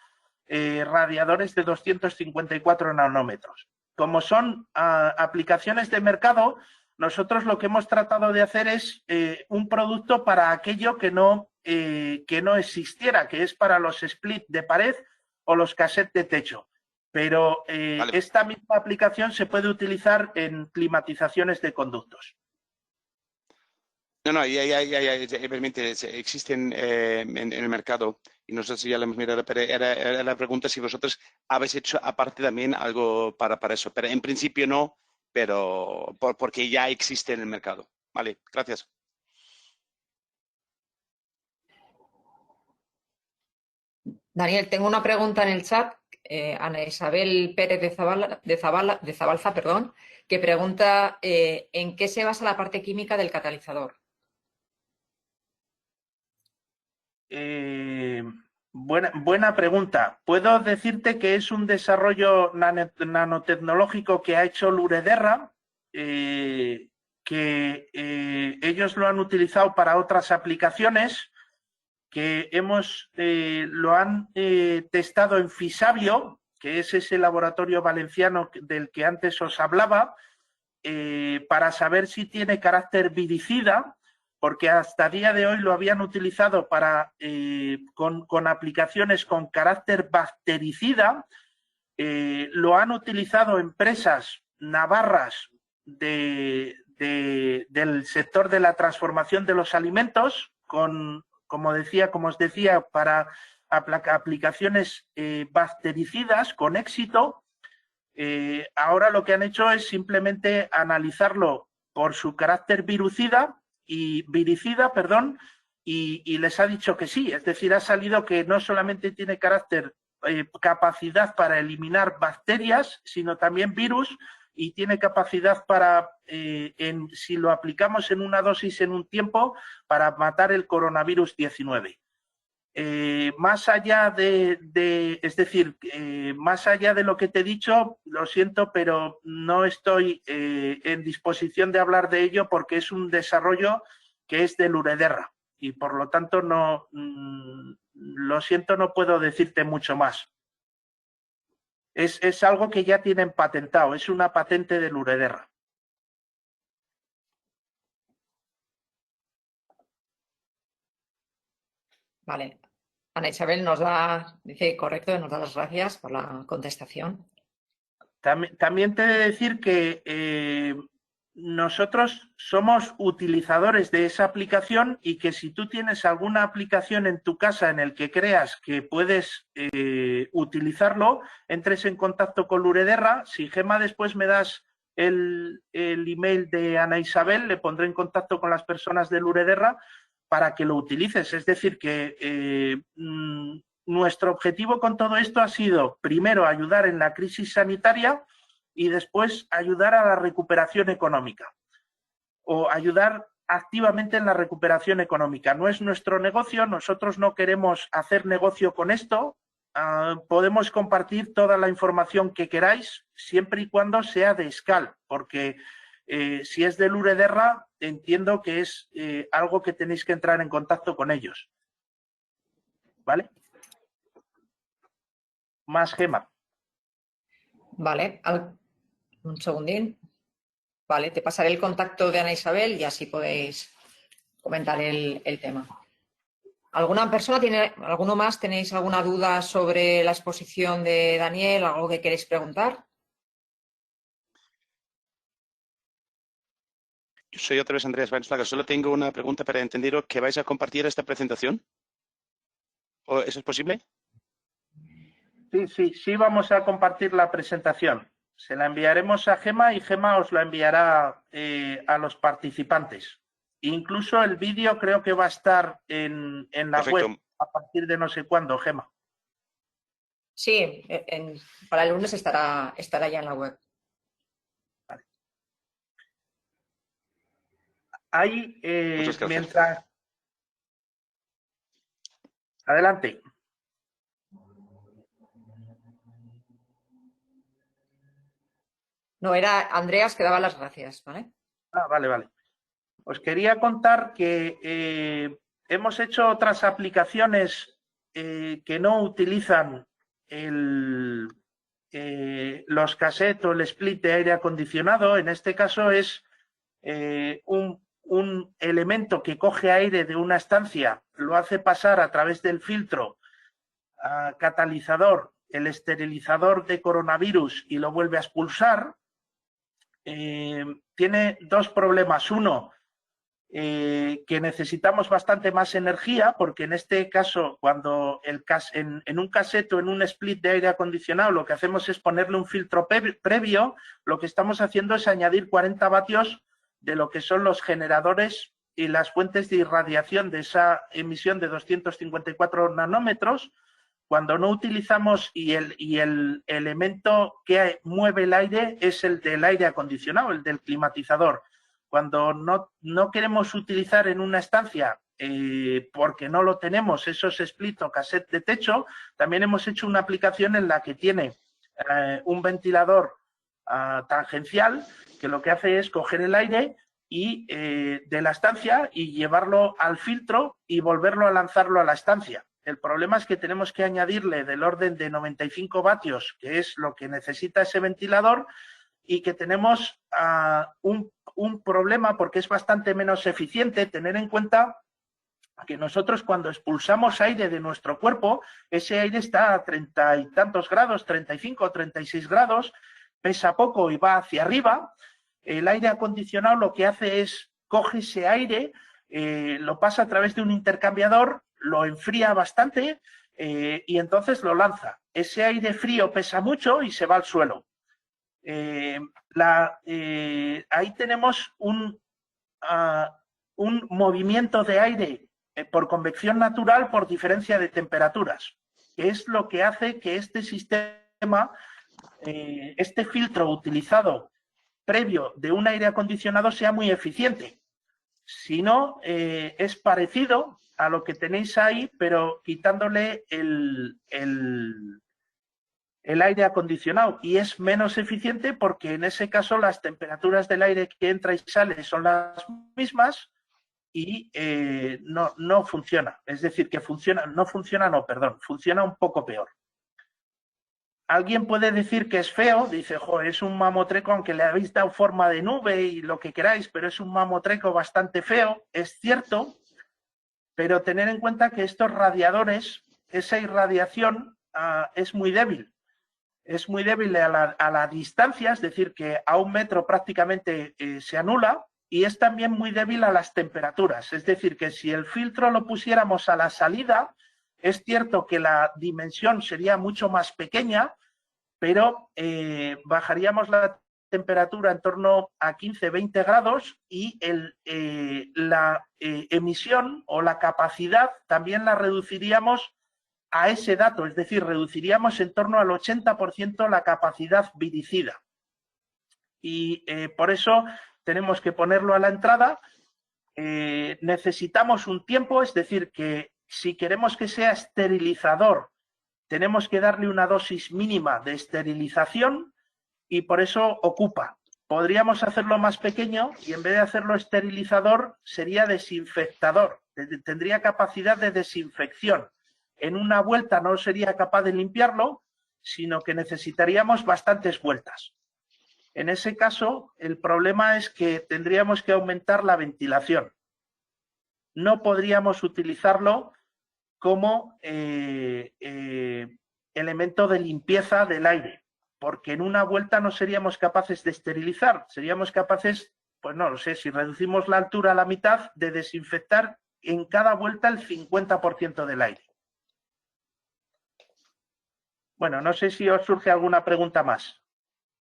radiadores de 254 nanómetros. Como son aplicaciones de mercado, nosotros lo que hemos tratado de hacer es un producto para aquello que no existiera, que es para los split de pared o los cassettes de techo. Pero Vale. esta misma aplicación se puede utilizar en climatizaciones de conductos. No, ya, obviamente existen en el mercado y no sé si ya lo hemos mirado, pero era la pregunta si vosotros habéis hecho aparte también algo para eso. Pero en principio no, pero porque ya existe en el mercado. Vale, gracias. Daniel, tengo una pregunta en el chat. Ana Isabel Pérez de Zabalza, perdón, que pregunta ¿en qué se basa la parte química del catalizador? Buena pregunta. Puedo decirte que es un desarrollo nanotecnológico que ha hecho Lurederra, que ellos lo han utilizado para otras aplicaciones, que lo han testado en Fisabio, que es ese laboratorio valenciano del que antes os hablaba, para saber si tiene carácter viricida, porque hasta el día de hoy lo habían utilizado con aplicaciones con carácter bactericida. Lo han utilizado empresas navarras del sector de la transformación de los alimentos, como os decía, para aplicaciones bactericidas con éxito. Ahora lo que han hecho es simplemente analizarlo por su carácter viricida, y les ha dicho que sí. Es decir, ha salido que no solamente tiene capacidad para eliminar bacterias, sino también virus, y tiene capacidad para, si lo aplicamos en una dosis en un tiempo, para matar el coronavirus 19. Más allá más allá de lo que te he dicho, lo siento, pero no estoy en disposición de hablar de ello porque es un desarrollo que es de Lurederra y por lo tanto lo siento, no puedo decirte mucho más. Es algo que ya tienen patentado, es una patente de Lurederra. Vale. Ana Isabel dice correcto, nos da las gracias por la contestación. También te he de decir que nosotros somos utilizadores de esa aplicación y que si tú tienes alguna aplicación en tu casa en el que creas que puedes utilizarlo, entres en contacto con Lurederra. Si Gemma después me das el email de Ana Isabel, le pondré en contacto con las personas de Lurederra para que lo utilices. Es decir, que nuestro objetivo con todo esto ha sido, primero, ayudar en la crisis sanitaria y después ayudar a la recuperación económica o ayudar activamente en la recuperación económica. No es nuestro negocio, nosotros no queremos hacer negocio con esto. Podemos compartir toda la información que queráis siempre y cuando sea de Escal, porque si es de Lurederra, entiendo que es algo que tenéis que entrar en contacto con ellos. ¿vale? Más Gema. Vale, un segundín. Vale, te pasaré el contacto de Ana Isabel y así podéis comentar el tema. ¿Alguno más tenéis alguna duda sobre la exposición de Daniel? ¿Algo que queréis preguntar? Yo soy otra vez Andreas Weinslager. Solo tengo una pregunta para entenderos que vais a compartir esta presentación. ¿O eso es posible? Sí, vamos a compartir la presentación. Se la enviaremos a Gema y Gema os la enviará a los participantes. Incluso el vídeo creo que va a estar en la Perfecto. web a partir de no sé cuándo, Gema. Sí, para el lunes estará ya en la web. Vale. Ahí, Muchas gracias. mientras... Adelante. No, era Andreas que daba las gracias, ¿vale? Ah, vale. Os quería contar que hemos hecho otras aplicaciones que no utilizan los cassettes o el split de aire acondicionado. En este caso es un elemento que coge aire de una estancia, lo hace pasar a través del filtro catalizador, el esterilizador de coronavirus y lo vuelve a expulsar. Tiene dos problemas. Uno, que necesitamos bastante más energía, porque en este caso, cuando en un cassette o en un split de aire acondicionado lo que hacemos es ponerle un filtro previo, lo que estamos haciendo es añadir 40 vatios de lo que son los generadores y las fuentes de irradiación de esa emisión de 254 nanómetros. Cuando no utilizamos y el elemento que mueve el aire es el del aire acondicionado, el del climatizador. Cuando no queremos utilizar en una estancia porque no lo tenemos, esos split o cassette de techo, también hemos hecho una aplicación en la que tiene un ventilador tangencial que lo que hace es coger el aire de la estancia y llevarlo al filtro y volverlo a lanzarlo a la estancia. El problema es que tenemos que añadirle del orden de 95 vatios, que es lo que necesita ese ventilador, y que tenemos un problema porque es bastante menos eficiente. Tener en cuenta que nosotros cuando expulsamos aire de nuestro cuerpo, ese aire está a 30 y tantos grados, 35 o 36 grados, pesa poco y va hacia arriba. El aire acondicionado lo que hace es coge ese aire, lo pasa a través de un intercambiador, lo enfría bastante y entonces lo lanza. Ese aire frío pesa mucho y se va al suelo. Ahí tenemos un movimiento de aire por convección natural por diferencia de temperaturas, que es lo que hace que este sistema, este filtro utilizado previo de un aire acondicionado sea muy eficiente. Si no, es parecido a lo que tenéis ahí, pero quitándole el aire acondicionado, y es menos eficiente porque en ese caso las temperaturas del aire que entra y sale son las mismas y no funciona. Es decir, que funciona un poco peor. Alguien puede decir que es feo, dice, joder, es un mamotreco, aunque le habéis dado forma de nube y lo que queráis, pero es un mamotreco bastante feo. Es cierto, pero tener en cuenta que estos radiadores, esa irradiación es muy débil. Es muy débil a la distancia, es decir, que a 1 metro prácticamente se anula, y es también muy débil a las temperaturas. Es decir, que si el filtro lo pusiéramos a la salida, es cierto que la dimensión sería mucho más pequeña, pero bajaríamos la temperatura en torno a 15-20 grados y la emisión o la capacidad también la reduciríamos a ese dato, es decir, reduciríamos en torno al 80% la capacidad viricida. Y por eso tenemos que ponerlo a la entrada. Necesitamos un tiempo, es decir, que si queremos que sea esterilizador, tenemos que darle una dosis mínima de esterilización y por eso ocupa. Podríamos hacerlo más pequeño y en vez de hacerlo esterilizador, sería desinfectador, tendría capacidad de desinfección. en una vuelta no sería capaz de limpiarlo, sino que necesitaríamos bastantes vueltas. En ese caso, el problema es que tendríamos que aumentar la ventilación. No podríamos utilizarlo como elemento de limpieza del aire, porque en una vuelta no seríamos capaces de esterilizar, seríamos capaces, pues no lo sé, si reducimos la altura a la mitad, de desinfectar en cada vuelta el 50% del aire. Bueno, no sé si os surge alguna pregunta más.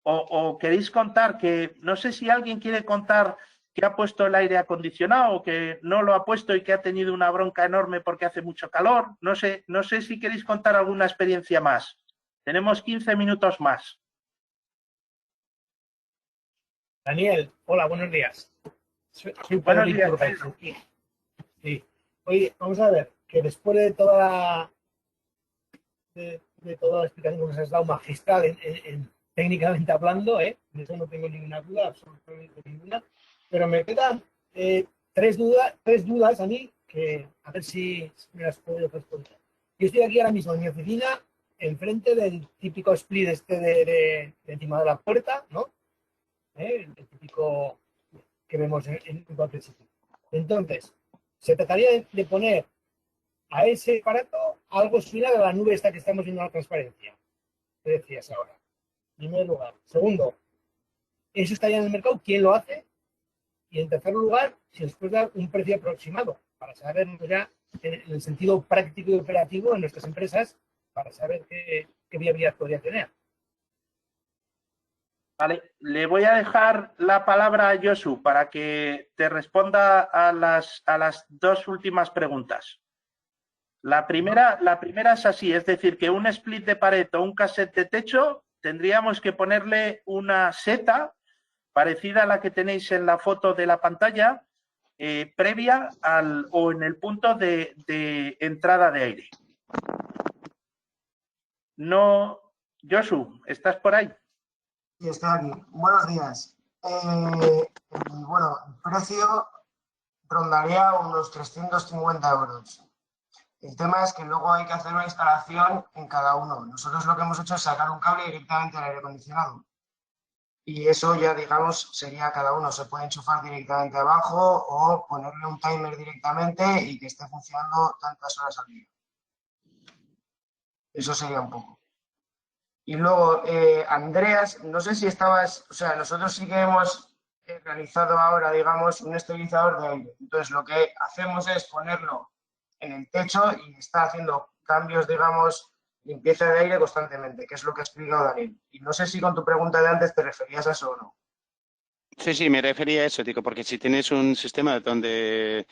O queréis contar que, no sé si alguien quiere contar que ha puesto el aire acondicionado o que no lo ha puesto y que ha tenido una bronca enorme porque hace mucho calor. No sé si queréis contar alguna experiencia más. Tenemos 15 minutos más. Daniel, hola, buenos días. Soy Buenos Pedro días. Iturbe. Sí. Oye, vamos a ver, que después de toda la explicación que nos has dado magistral técnicamente hablando, de eso no tengo ninguna duda, absolutamente ninguna, pero me quedan tres dudas a mí que a ver si me las puedo responder. Yo estoy aquí ahora mismo en mi oficina, enfrente del típico split de encima de la puerta, ¿no? El típico que vemos en cualquier sitio. Entonces, se trataría de poner a ese aparato algo similar a la nube esta que estamos viendo en la transparencia. ¿Qué decías ahora? En primer lugar. Segundo, ¿eso está ya en el mercado? ¿Quién lo hace? Y en tercer lugar, si nos puede dar un precio aproximado para saber ya en el sentido práctico y operativo en nuestras empresas, para saber qué viabilidad podría tener. Vale, le voy a dejar la palabra a Josu para que te responda a las dos últimas preguntas. La primera es así, es decir, que un split de pared o un cassette de techo tendríamos que ponerle una seta parecida a la que tenéis en la foto de la pantalla, previa o en el punto de entrada de aire. No, Josu, ¿estás por ahí? Sí, estoy aquí. Buenos días. Bueno, el precio rondaría unos 350 euros. El tema es que luego hay que hacer una instalación en cada uno. Nosotros lo que hemos hecho es sacar un cable directamente al aire acondicionado. Y eso ya, digamos, sería cada uno. Se puede enchufar directamente abajo o ponerle un timer directamente y que esté funcionando tantas horas al día. Eso sería un poco. Y luego, Andreas, no sé si estabas, o sea, nosotros sí que hemos realizado ahora, digamos, un esterilizador de aire. Entonces, lo que hacemos es ponerlo en el techo y está haciendo cambios, digamos, limpieza de aire constantemente, que es lo que ha explicado Daniel. Y no sé si con tu pregunta de antes te referías a eso o no. Sí, me refería a eso, digo, porque si tienes un sistema donde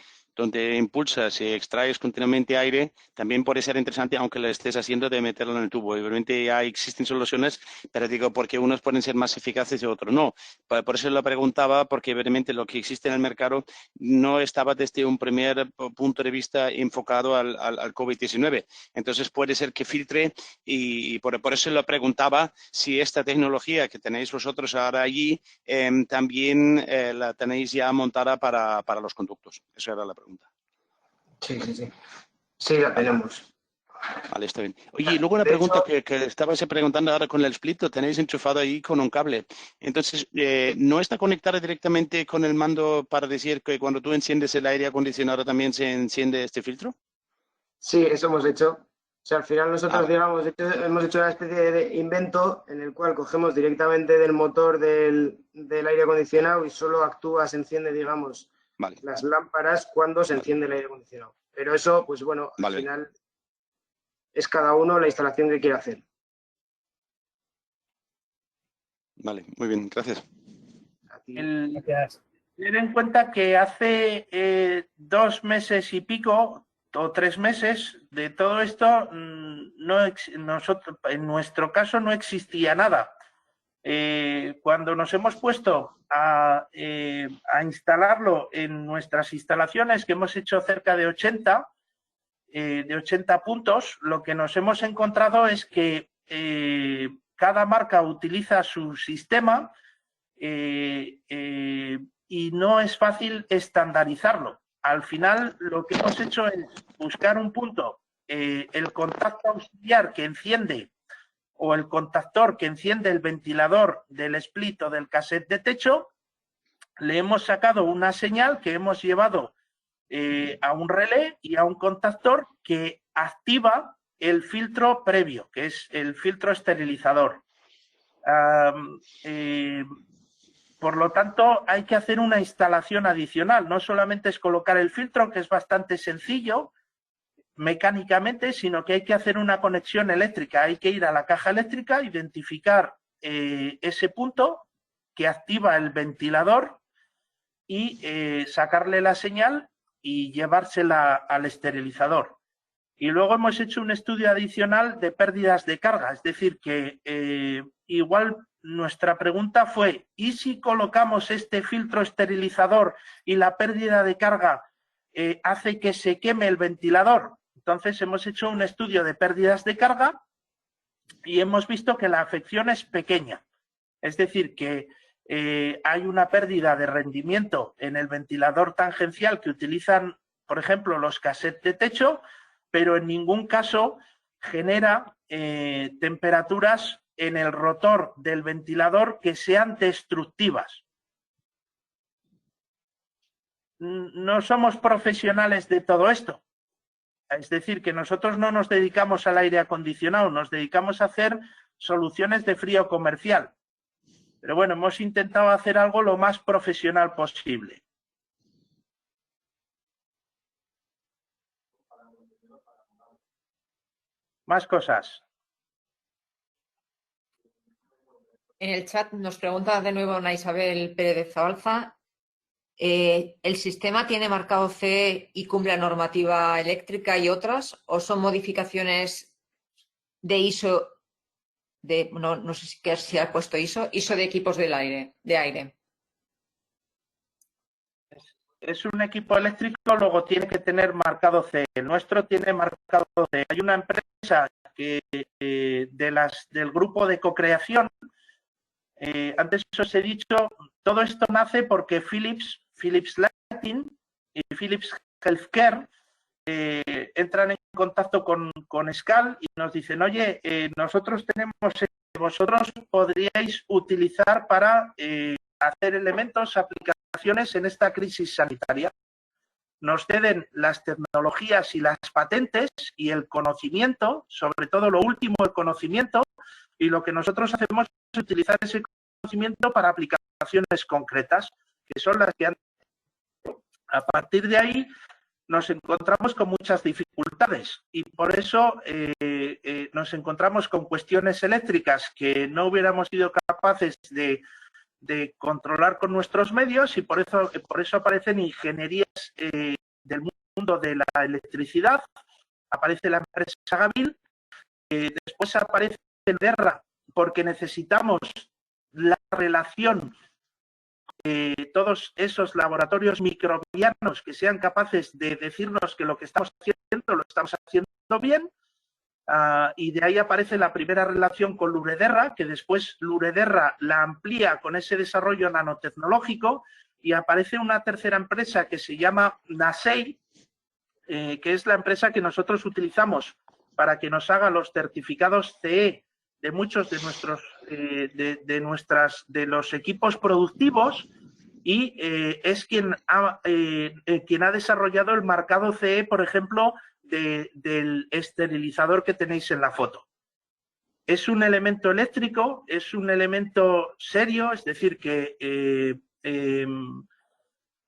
impulsas y extraes continuamente aire, también puede ser interesante, aunque lo estés haciendo, de meterlo en el tubo. Obviamente ya existen soluciones, pero digo, porque unos pueden ser más eficaces y otros no. Por eso lo preguntaba, porque obviamente lo que existe en el mercado no estaba desde un primer punto de vista enfocado al COVID-19. Entonces puede ser que filtre y por eso lo preguntaba si esta tecnología que tenéis vosotros ahora allí también la tenéis ya montada para los conductos. Eso era la pregunta. Sí. Sí, la tenemos. Vale, está bien. Oye, y luego una De pregunta hecho, que estabas preguntando ahora con el split, lo tenéis enchufado ahí con un cable. Entonces, ¿no está conectada directamente con el mando para decir que cuando tú enciendes el aire acondicionado también se enciende este filtro? sí, eso hemos hecho. O sea, al final nosotros, Vale. digamos, hemos hecho una especie de invento en el cual cogemos directamente del motor del aire acondicionado y solo actúa, se enciende, digamos, Vale. las lámparas cuando se enciende el aire acondicionado. Pero eso, pues bueno, al Vale. final es cada uno la instalación que quiera hacer. Vale, muy bien, gracias. Gracias. Ten en cuenta que hace 2 meses y pico o 3 meses de todo esto, nosotros, en nuestro caso no existía nada. Cuando nos hemos puesto a instalarlo en nuestras instalaciones, que hemos hecho cerca de 80 puntos, lo que nos hemos encontrado es que cada marca utiliza su sistema y no es fácil estandarizarlo. Al final, lo que hemos hecho es buscar un punto el contacto auxiliar que enciende o el contactor que enciende el ventilador del split o del cassette de techo, le hemos sacado una señal que hemos llevado a un relé y a un contactor que activa el filtro previo, que es el filtro esterilizador. Por lo tanto, hay que hacer una instalación adicional. No solamente es colocar el filtro, que es bastante sencillo mecánicamente, sino que hay que hacer una conexión eléctrica. Hay que ir a la caja eléctrica, identificar ese punto que activa el ventilador y sacarle la señal y llevársela al esterilizador. Y luego hemos hecho un estudio adicional de pérdidas de carga, es decir, que igual nuestra pregunta fue, ¿y si colocamos este filtro esterilizador y la pérdida de carga hace que se queme el ventilador? Entonces hemos hecho un estudio de pérdidas de carga y hemos visto que la afección es pequeña, es decir, que hay una pérdida de rendimiento en el ventilador tangencial que utilizan, por ejemplo, los cassettes de techo, pero en ningún caso genera temperaturas en el rotor del ventilador que sean destructivas. No somos profesionales de todo esto. Es decir, que nosotros no nos dedicamos al aire acondicionado, nos dedicamos a hacer soluciones de frío comercial. Pero bueno, hemos intentado hacer algo lo más profesional posible. Más cosas. En el chat nos pregunta de nuevo Ana Isabel Pérez de Zabalza. ¿El sistema tiene marcado CE y cumple la normativa eléctrica y otras? ¿O son modificaciones de ISO? No sé si ha puesto ISO de equipos de aire. Es un equipo eléctrico, luego tiene que tener marcado CE. El nuestro tiene marcado CE. Hay una empresa que del grupo de cocreación, antes os he dicho, todo esto nace porque Philips Lighting y Philips Healthcare entran en contacto con SCAL y nos dicen, oye, nosotros tenemos, vosotros podríais utilizar para hacer elementos, aplicaciones en esta crisis sanitaria. Nos ceden las tecnologías y las patentes y el conocimiento, sobre todo lo último, el conocimiento, y lo que nosotros hacemos es utilizar ese conocimiento para aplicaciones concretas, que son las que han... A partir de ahí nos encontramos con muchas dificultades y por eso nos encontramos con cuestiones eléctricas que no hubiéramos sido capaces de controlar con nuestros medios y por eso aparecen ingenierías del mundo de la electricidad, aparece la empresa Gavil, después aparece Lurederra porque necesitamos la relación todos esos laboratorios microbianos que sean capaces de decirnos que lo que estamos haciendo lo estamos haciendo bien, y de ahí aparece la primera relación con Lurederra, que después Lurederra la amplía con ese desarrollo nanotecnológico y aparece una tercera empresa que se llama Nasei, que es la empresa que nosotros utilizamos para que nos haga los certificados CE de muchos de nuestros de los equipos productivos y es quien ha desarrollado el marcado CE, por ejemplo, del esterilizador que tenéis en la foto. Es un elemento eléctrico, es un elemento serio, es decir, que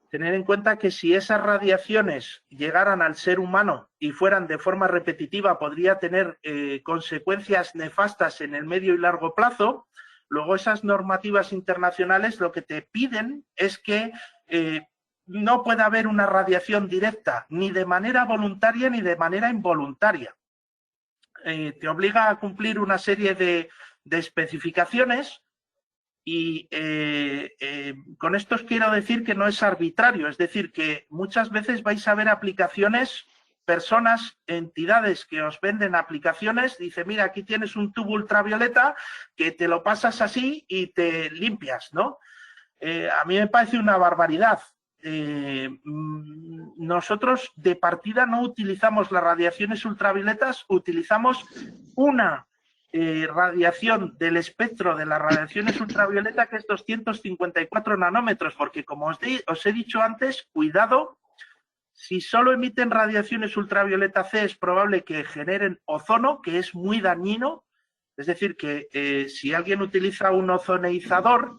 tener en cuenta que si esas radiaciones llegaran al ser humano y fueran de forma repetitiva, podría tener consecuencias nefastas en el medio y largo plazo. Luego, esas normativas internacionales lo que te piden es que no pueda haber una radiación directa, ni de manera voluntaria ni de manera involuntaria. Te obliga a cumplir una serie de especificaciones. Y con esto os quiero decir que no es arbitrario, es decir, que muchas veces vais a ver aplicaciones, personas, entidades que os venden aplicaciones, dice, mira, aquí tienes un tubo ultravioleta que te lo pasas así y te limpias, ¿no? A mí me parece una barbaridad. nosotros de partida no utilizamos las radiaciones ultravioletas, utilizamos una radiación del espectro de las radiaciones ultravioletas que es 254 nanómetros, porque como os he dicho antes, cuidado, si solo emiten radiaciones ultravioleta C es probable que generen ozono, que es muy dañino, es decir, que si alguien utiliza un ozoneizador,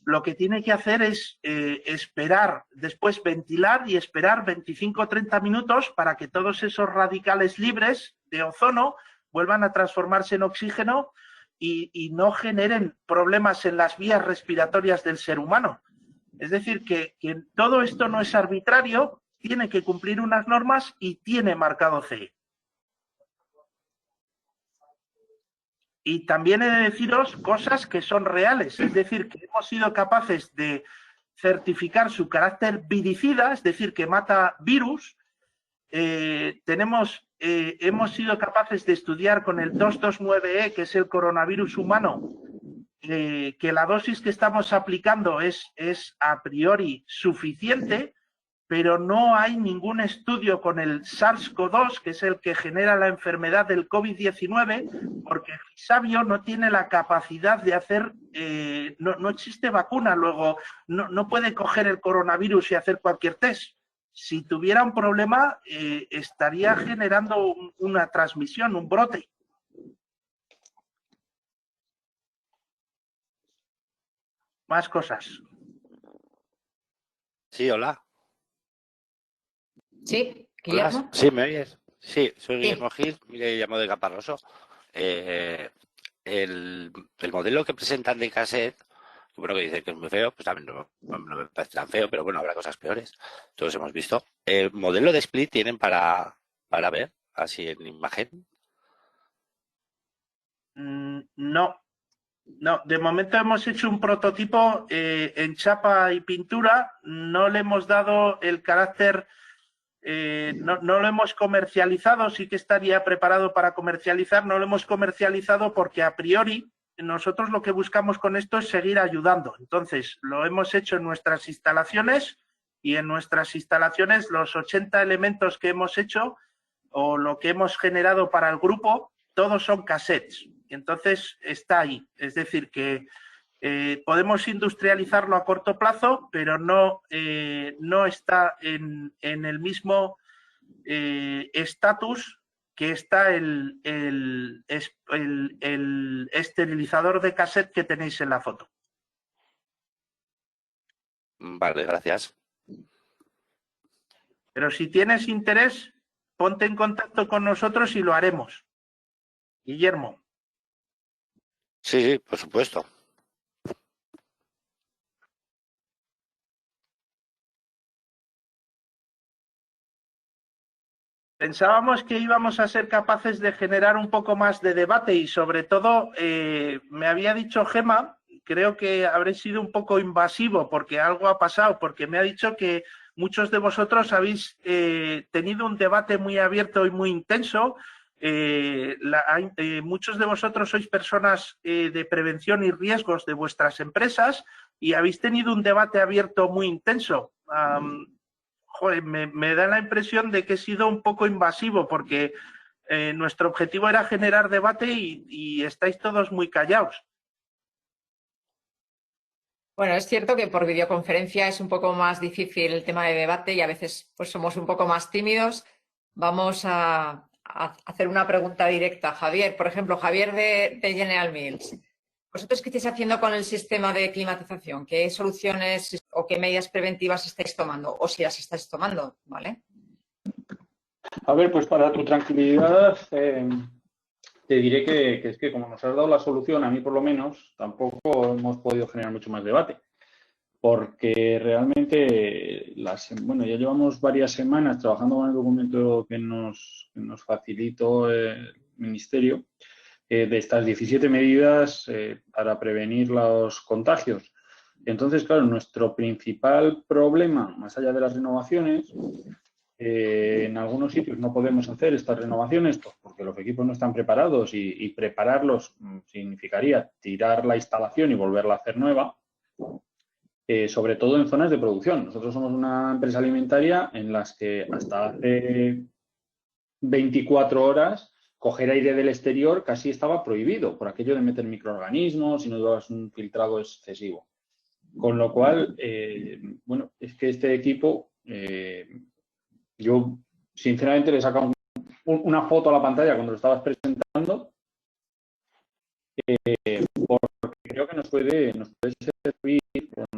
lo que tiene que hacer es esperar, después ventilar y esperar 25 o 30 minutos para que todos esos radicales libres de ozono vuelvan a transformarse en oxígeno y no generen problemas en las vías respiratorias del ser humano. Es decir, que todo esto no es arbitrario, tiene que cumplir unas normas y tiene marcado CE. Y también he de deciros cosas que son reales, es decir, que hemos sido capaces de certificar su carácter viricida, es decir, que mata virus. Hemos sido capaces de estudiar con el 229E, que es el coronavirus humano, que la dosis que estamos aplicando es a priori suficiente, pero no hay ningún estudio con el SARS-CoV-2, que es el que genera la enfermedad del COVID-19, porque Fisabio no tiene la capacidad de hacer, no existe vacuna, luego no puede coger el coronavirus y hacer cualquier test. Si tuviera un problema, estaría generando una transmisión, un brote. Más cosas. Sí, hola. Sí, Hola, Guillermo. ¿sí me oyes? Sí, soy Sí. Guillermo Gil, me llamo de Caparroso. El modelo que presentan de cassette, bueno, que dicen que es muy feo, pues también no me parece tan feo, pero bueno, habrá cosas peores. Todos hemos visto. ¿El modelo de split tienen para ver, así en imagen? No, de momento hemos hecho un prototipo en chapa y pintura, no le hemos dado el carácter, no lo hemos comercializado, sí que estaría preparado para comercializar, no lo hemos comercializado porque a priori nosotros lo que buscamos con esto es seguir ayudando. Entonces, lo hemos hecho en nuestras instalaciones y en nuestras instalaciones los 80 elementos que hemos hecho o lo que hemos generado para el grupo, todos son cassettes. Entonces, está ahí. Es decir, que podemos industrializarlo a corto plazo, pero no está en el mismo estatus que está el esterilizador de cassette que tenéis en la foto. Vale, gracias. Pero si tienes interés, ponte en contacto con nosotros y lo haremos. Guillermo. Sí, por supuesto. Pensábamos que íbamos a ser capaces de generar un poco más de debate y sobre todo me había dicho Gema, creo que habré sido un poco invasivo porque algo ha pasado, porque me ha dicho que muchos de vosotros habéis tenido un debate muy abierto y muy intenso. Muchos de vosotros sois personas de prevención y riesgos de vuestras empresas y habéis tenido un debate abierto muy intenso. Joder, me da la impresión de que he sido un poco invasivo porque nuestro objetivo era generar debate y estáis todos muy callados. Bueno, es cierto que por videoconferencia es un poco más difícil el tema de debate y a veces pues somos un poco más tímidos. Vamos a hacer una pregunta directa. Javier, por ejemplo, Javier de General Mills. ¿Vosotros qué estáis haciendo con el sistema de climatización? ¿Qué soluciones o qué medidas preventivas estáis tomando? O si las estáis tomando, ¿vale? A ver, pues para tu tranquilidad, te diré que es que como nos has dado la solución, a mí por lo menos, tampoco hemos podido generar mucho más debate. Porque realmente, bueno, ya llevamos varias semanas trabajando con el documento que nos facilitó el Ministerio de estas 17 medidas para prevenir los contagios. Entonces, claro, nuestro principal problema, más allá de las renovaciones, en algunos sitios no podemos hacer estas renovaciones porque los equipos no están preparados y prepararlos significaría tirar la instalación y volverla a hacer nueva. sobre todo en zonas de producción. Nosotros somos una empresa alimentaria en las que hasta hace 24 horas coger aire del exterior casi estaba prohibido por aquello de meter microorganismos y no llevabas un filtrado excesivo. Con lo cual, bueno, es que este equipo, yo sinceramente le he sacado una foto a la pantalla cuando lo estabas presentando, porque creo que nos puede servir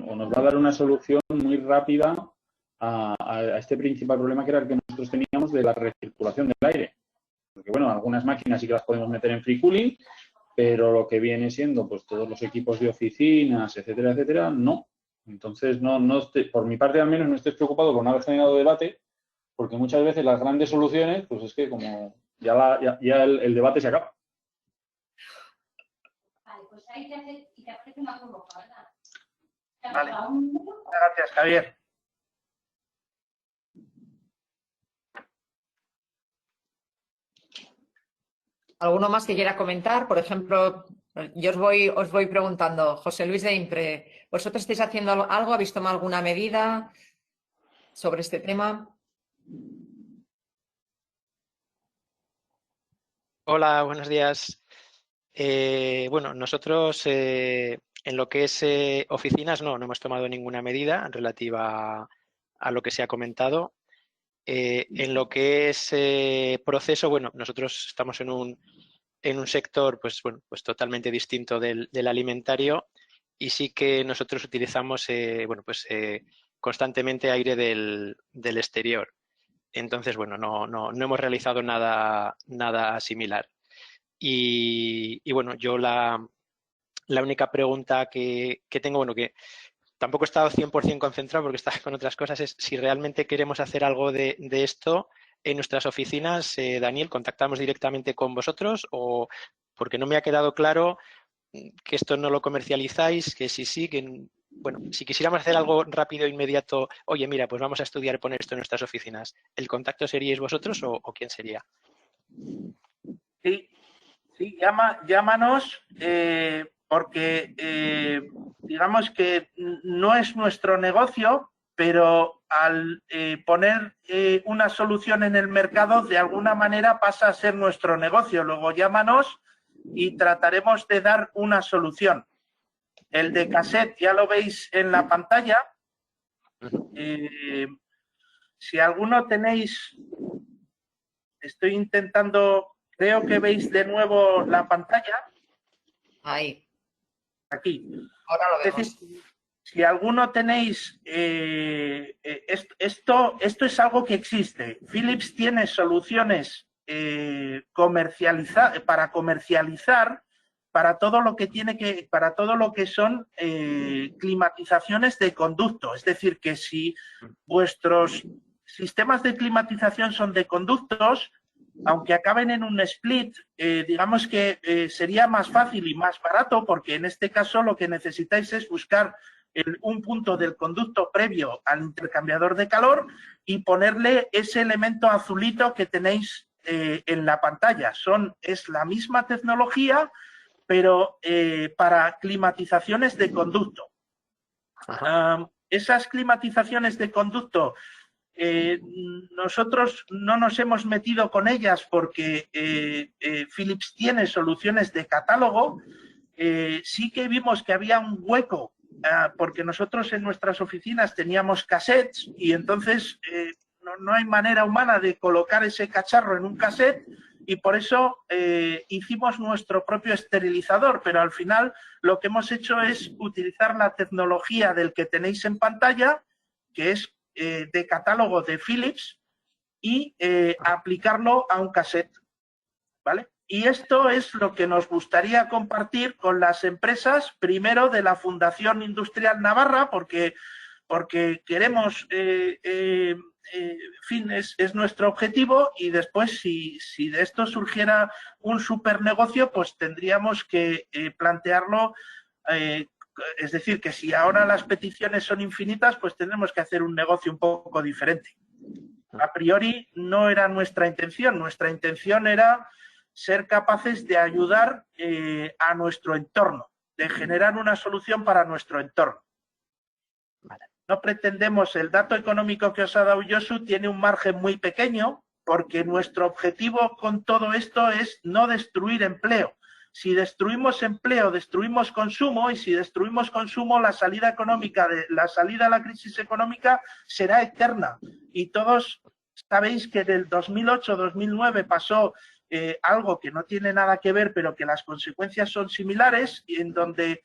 o nos va a dar una solución muy rápida a este principal problema que era el que nosotros teníamos de la recirculación del aire. Porque, bueno, algunas máquinas sí que las podemos meter en free cooling, pero lo que viene siendo pues todos los equipos de oficinas, etcétera, etcétera, no. Entonces, por mi parte al menos no estoy preocupado por no haber generado debate, porque muchas veces las grandes soluciones, pues es que como ya el debate se acaba. Vale, pues ahí te aparece una convocatoria. Vale. Gracias, Javier. ¿Alguno más que quiera comentar? Por ejemplo, yo os voy preguntando, José Luis de Impre, ¿vosotros estáis haciendo algo? ¿Habéis tomado alguna medida sobre este tema? Hola, buenos días. Bueno, nosotros en lo que es oficinas no hemos tomado ninguna medida relativa a lo que se ha comentado. En lo que es proceso, bueno, nosotros estamos en un sector pues totalmente distinto del alimentario y sí que nosotros utilizamos constantemente aire del exterior. Entonces, bueno, no hemos realizado nada similar. Y bueno, yo la única pregunta que tengo, bueno, que tampoco he estado 100% concentrado porque estaba con otras cosas, es si realmente queremos hacer algo de esto en nuestras oficinas. Daniel, ¿contactamos directamente con vosotros o porque no me ha quedado claro que esto no lo comercializáis, que sí, que bueno, si quisiéramos hacer algo rápido e inmediato, oye, mira, pues vamos a estudiar poner esto en nuestras oficinas, ¿el contacto seríais vosotros o quién sería? Sí, llámanos porque digamos que no es nuestro negocio, pero al poner una solución en el mercado, de alguna manera pasa a ser nuestro negocio. Luego llámanos y trataremos de dar una solución. El de cassette ya lo veis en la pantalla. Si alguno tenéis, estoy intentando, creo que veis de nuevo la pantalla. Ahí. Aquí. Ahora lo vemos. Es decir, si alguno tenéis, esto es algo que existe. Philips tiene soluciones para comercializar para todo lo que son climatizaciones de conducto. Es decir, que si vuestros sistemas de climatización son de conductos, aunque acaben en un split, digamos que sería más fácil y más barato, porque en este caso lo que necesitáis es buscar un punto del conducto previo al intercambiador de calor y ponerle ese elemento azulito que tenéis en la pantalla. Es la misma tecnología, pero para climatizaciones de conducto. Esas climatizaciones de conducto, nosotros no nos hemos metido con ellas porque Philips tiene soluciones de catálogo. Sí que vimos que había un hueco porque nosotros en nuestras oficinas teníamos cassettes y entonces no hay manera humana de colocar ese cacharro en un cassette y por eso hicimos nuestro propio esterilizador, pero al final lo que hemos hecho es utilizar la tecnología del que tenéis en pantalla, que es de catálogo de Philips, y aplicarlo a un cassette, ¿vale? Y esto es lo que nos gustaría compartir con las empresas, primero de la Fundación Industrial Navarra, porque queremos, en fin, es nuestro objetivo, y después si de esto surgiera un supernegocio, pues tendríamos que plantearlo, es decir, que si ahora las peticiones son infinitas, pues tendremos que hacer un negocio un poco diferente. A priori no era nuestra intención era ser capaces de ayudar a nuestro entorno, de generar una solución para nuestro entorno. Vale. No pretendemos, el dato económico que os ha dado Josu tiene un margen muy pequeño, porque nuestro objetivo con todo esto es no destruir empleo. Si destruimos empleo, destruimos consumo, y si destruimos consumo, la salida económica, la salida a la crisis económica será eterna. Y todos sabéis que del 2008-2009 pasó algo que no tiene nada que ver, pero que las consecuencias son similares, y en donde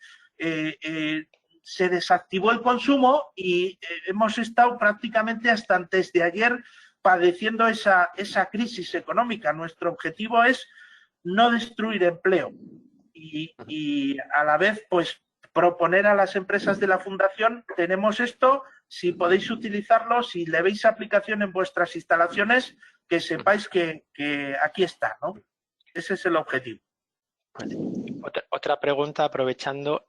se desactivó el consumo y hemos estado prácticamente hasta antes de ayer padeciendo esa crisis económica. Nuestro objetivo es no destruir empleo y a la vez, pues, proponer a las empresas de la Fundación, tenemos esto, si podéis utilizarlo, si le veis aplicación en vuestras instalaciones, que sepáis que aquí está, ¿no? Ese es el objetivo. Vale. Otra pregunta, aprovechando,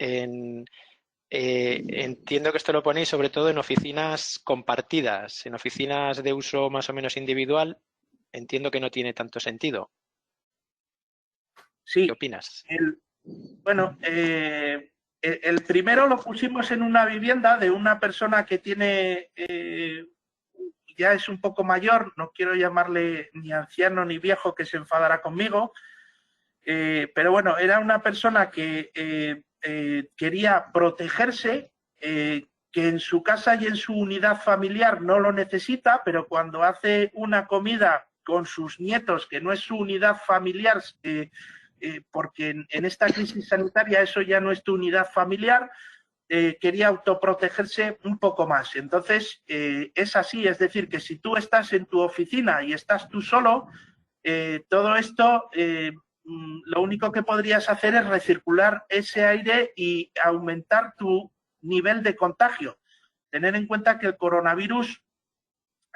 entiendo que esto lo ponéis sobre todo en oficinas compartidas, en oficinas de uso más o menos individual. Entiendo que no tiene tanto sentido. Sí. ¿Qué opinas? El primero lo pusimos en una vivienda de una persona que tiene, ya es un poco mayor, no quiero llamarle ni anciano ni viejo, que se enfadará conmigo, pero bueno, era una persona que quería protegerse, que en su casa y en su unidad familiar no lo necesita, pero cuando hace una comida con sus nietos, que no es su unidad familiar, porque en esta crisis sanitaria eso ya no es tu unidad familiar, quería autoprotegerse un poco más. Entonces, es así, es decir, que si tú estás en tu oficina y estás tú solo, todo esto, lo único que podrías hacer es recircular ese aire y aumentar tu nivel de contagio. Tener en cuenta que el coronavirus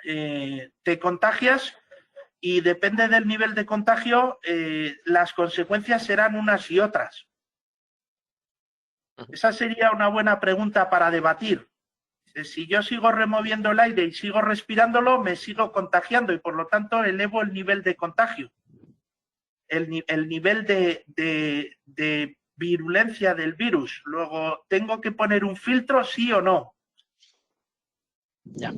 te contagias y depende del nivel de contagio, las consecuencias serán unas y otras. Esa sería una buena pregunta para debatir. Si yo sigo removiendo el aire y sigo respirándolo, me sigo contagiando y por lo tanto elevo el nivel de contagio. El nivel de virulencia del virus. Luego, ¿tengo que poner un filtro, sí o no? Ya.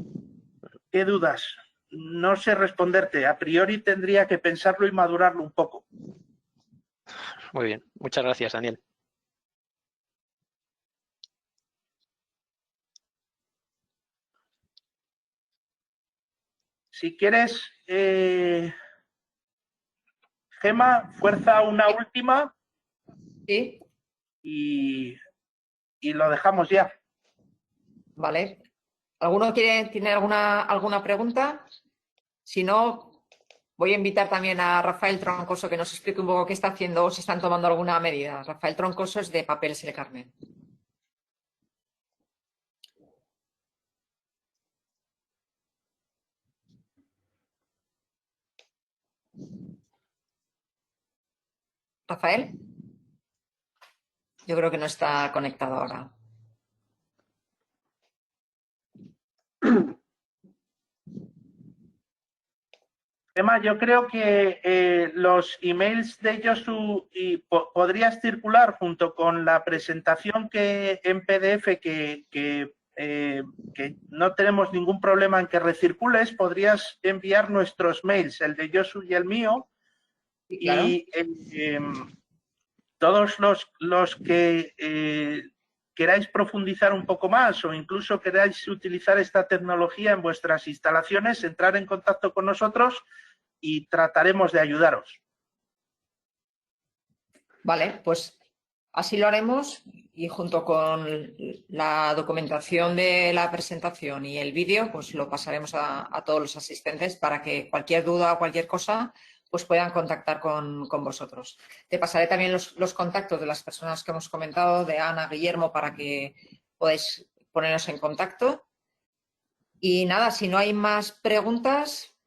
¿Qué dudas? No sé responderte. A priori tendría que pensarlo y madurarlo un poco. Muy bien. Muchas gracias, Daniel. Si quieres, Gema, fuerza una última. Sí. Y lo dejamos ya. Vale. ¿Alguno tiene alguna pregunta? Si no, voy a invitar también a Rafael Troncoso que nos explique un poco qué está haciendo o si están tomando alguna medida. Rafael Troncoso es de Papeles El Carmen. Rafael. Yo creo que no está conectado ahora. Emma, yo creo que los emails de Josu podrías circular junto con la presentación en PDF que no tenemos ningún problema en que recircules. Podrías enviar nuestros mails, el de Josu y el mío. Sí, claro. Y todos los que queráis profundizar un poco más o incluso queráis utilizar esta tecnología en vuestras instalaciones, entrar en contacto con nosotros y trataremos de ayudaros. Vale, pues así lo haremos y junto con la documentación de la presentación y el vídeo, pues lo pasaremos a todos los asistentes para que cualquier duda o cualquier cosa pues puedan contactar con vosotros. Te pasaré también los contactos de las personas que hemos comentado, de Ana, Guillermo, para que podáis poneros en contacto. Y nada, si no hay más preguntas,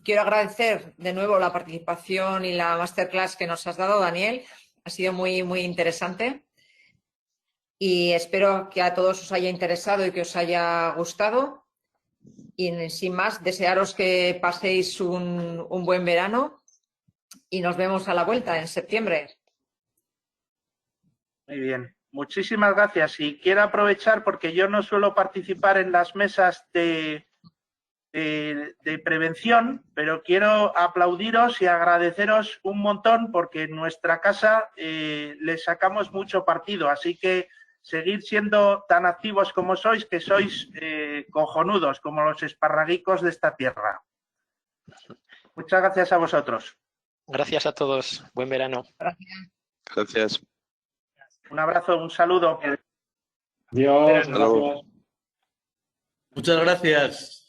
quiero agradecer de nuevo la participación y la masterclass que nos has dado, Daniel. Ha sido muy, muy interesante. Y espero que a todos os haya interesado y que os haya gustado. Y sin más, desearos que paséis un buen verano y nos vemos a la vuelta en septiembre. Muy bien. Muchísimas gracias. Y quiero aprovechar, porque yo no suelo participar en las mesas de prevención, pero quiero aplaudiros y agradeceros un montón porque en nuestra casa le sacamos mucho partido. Así que seguir siendo tan activos como sois, que sois cojonudos, como los esparraguicos de esta tierra. Muchas gracias a vosotros. Gracias a todos. Buen verano. Gracias. Un abrazo, un saludo. Adiós. Hasta luego. Gracias. Muchas gracias.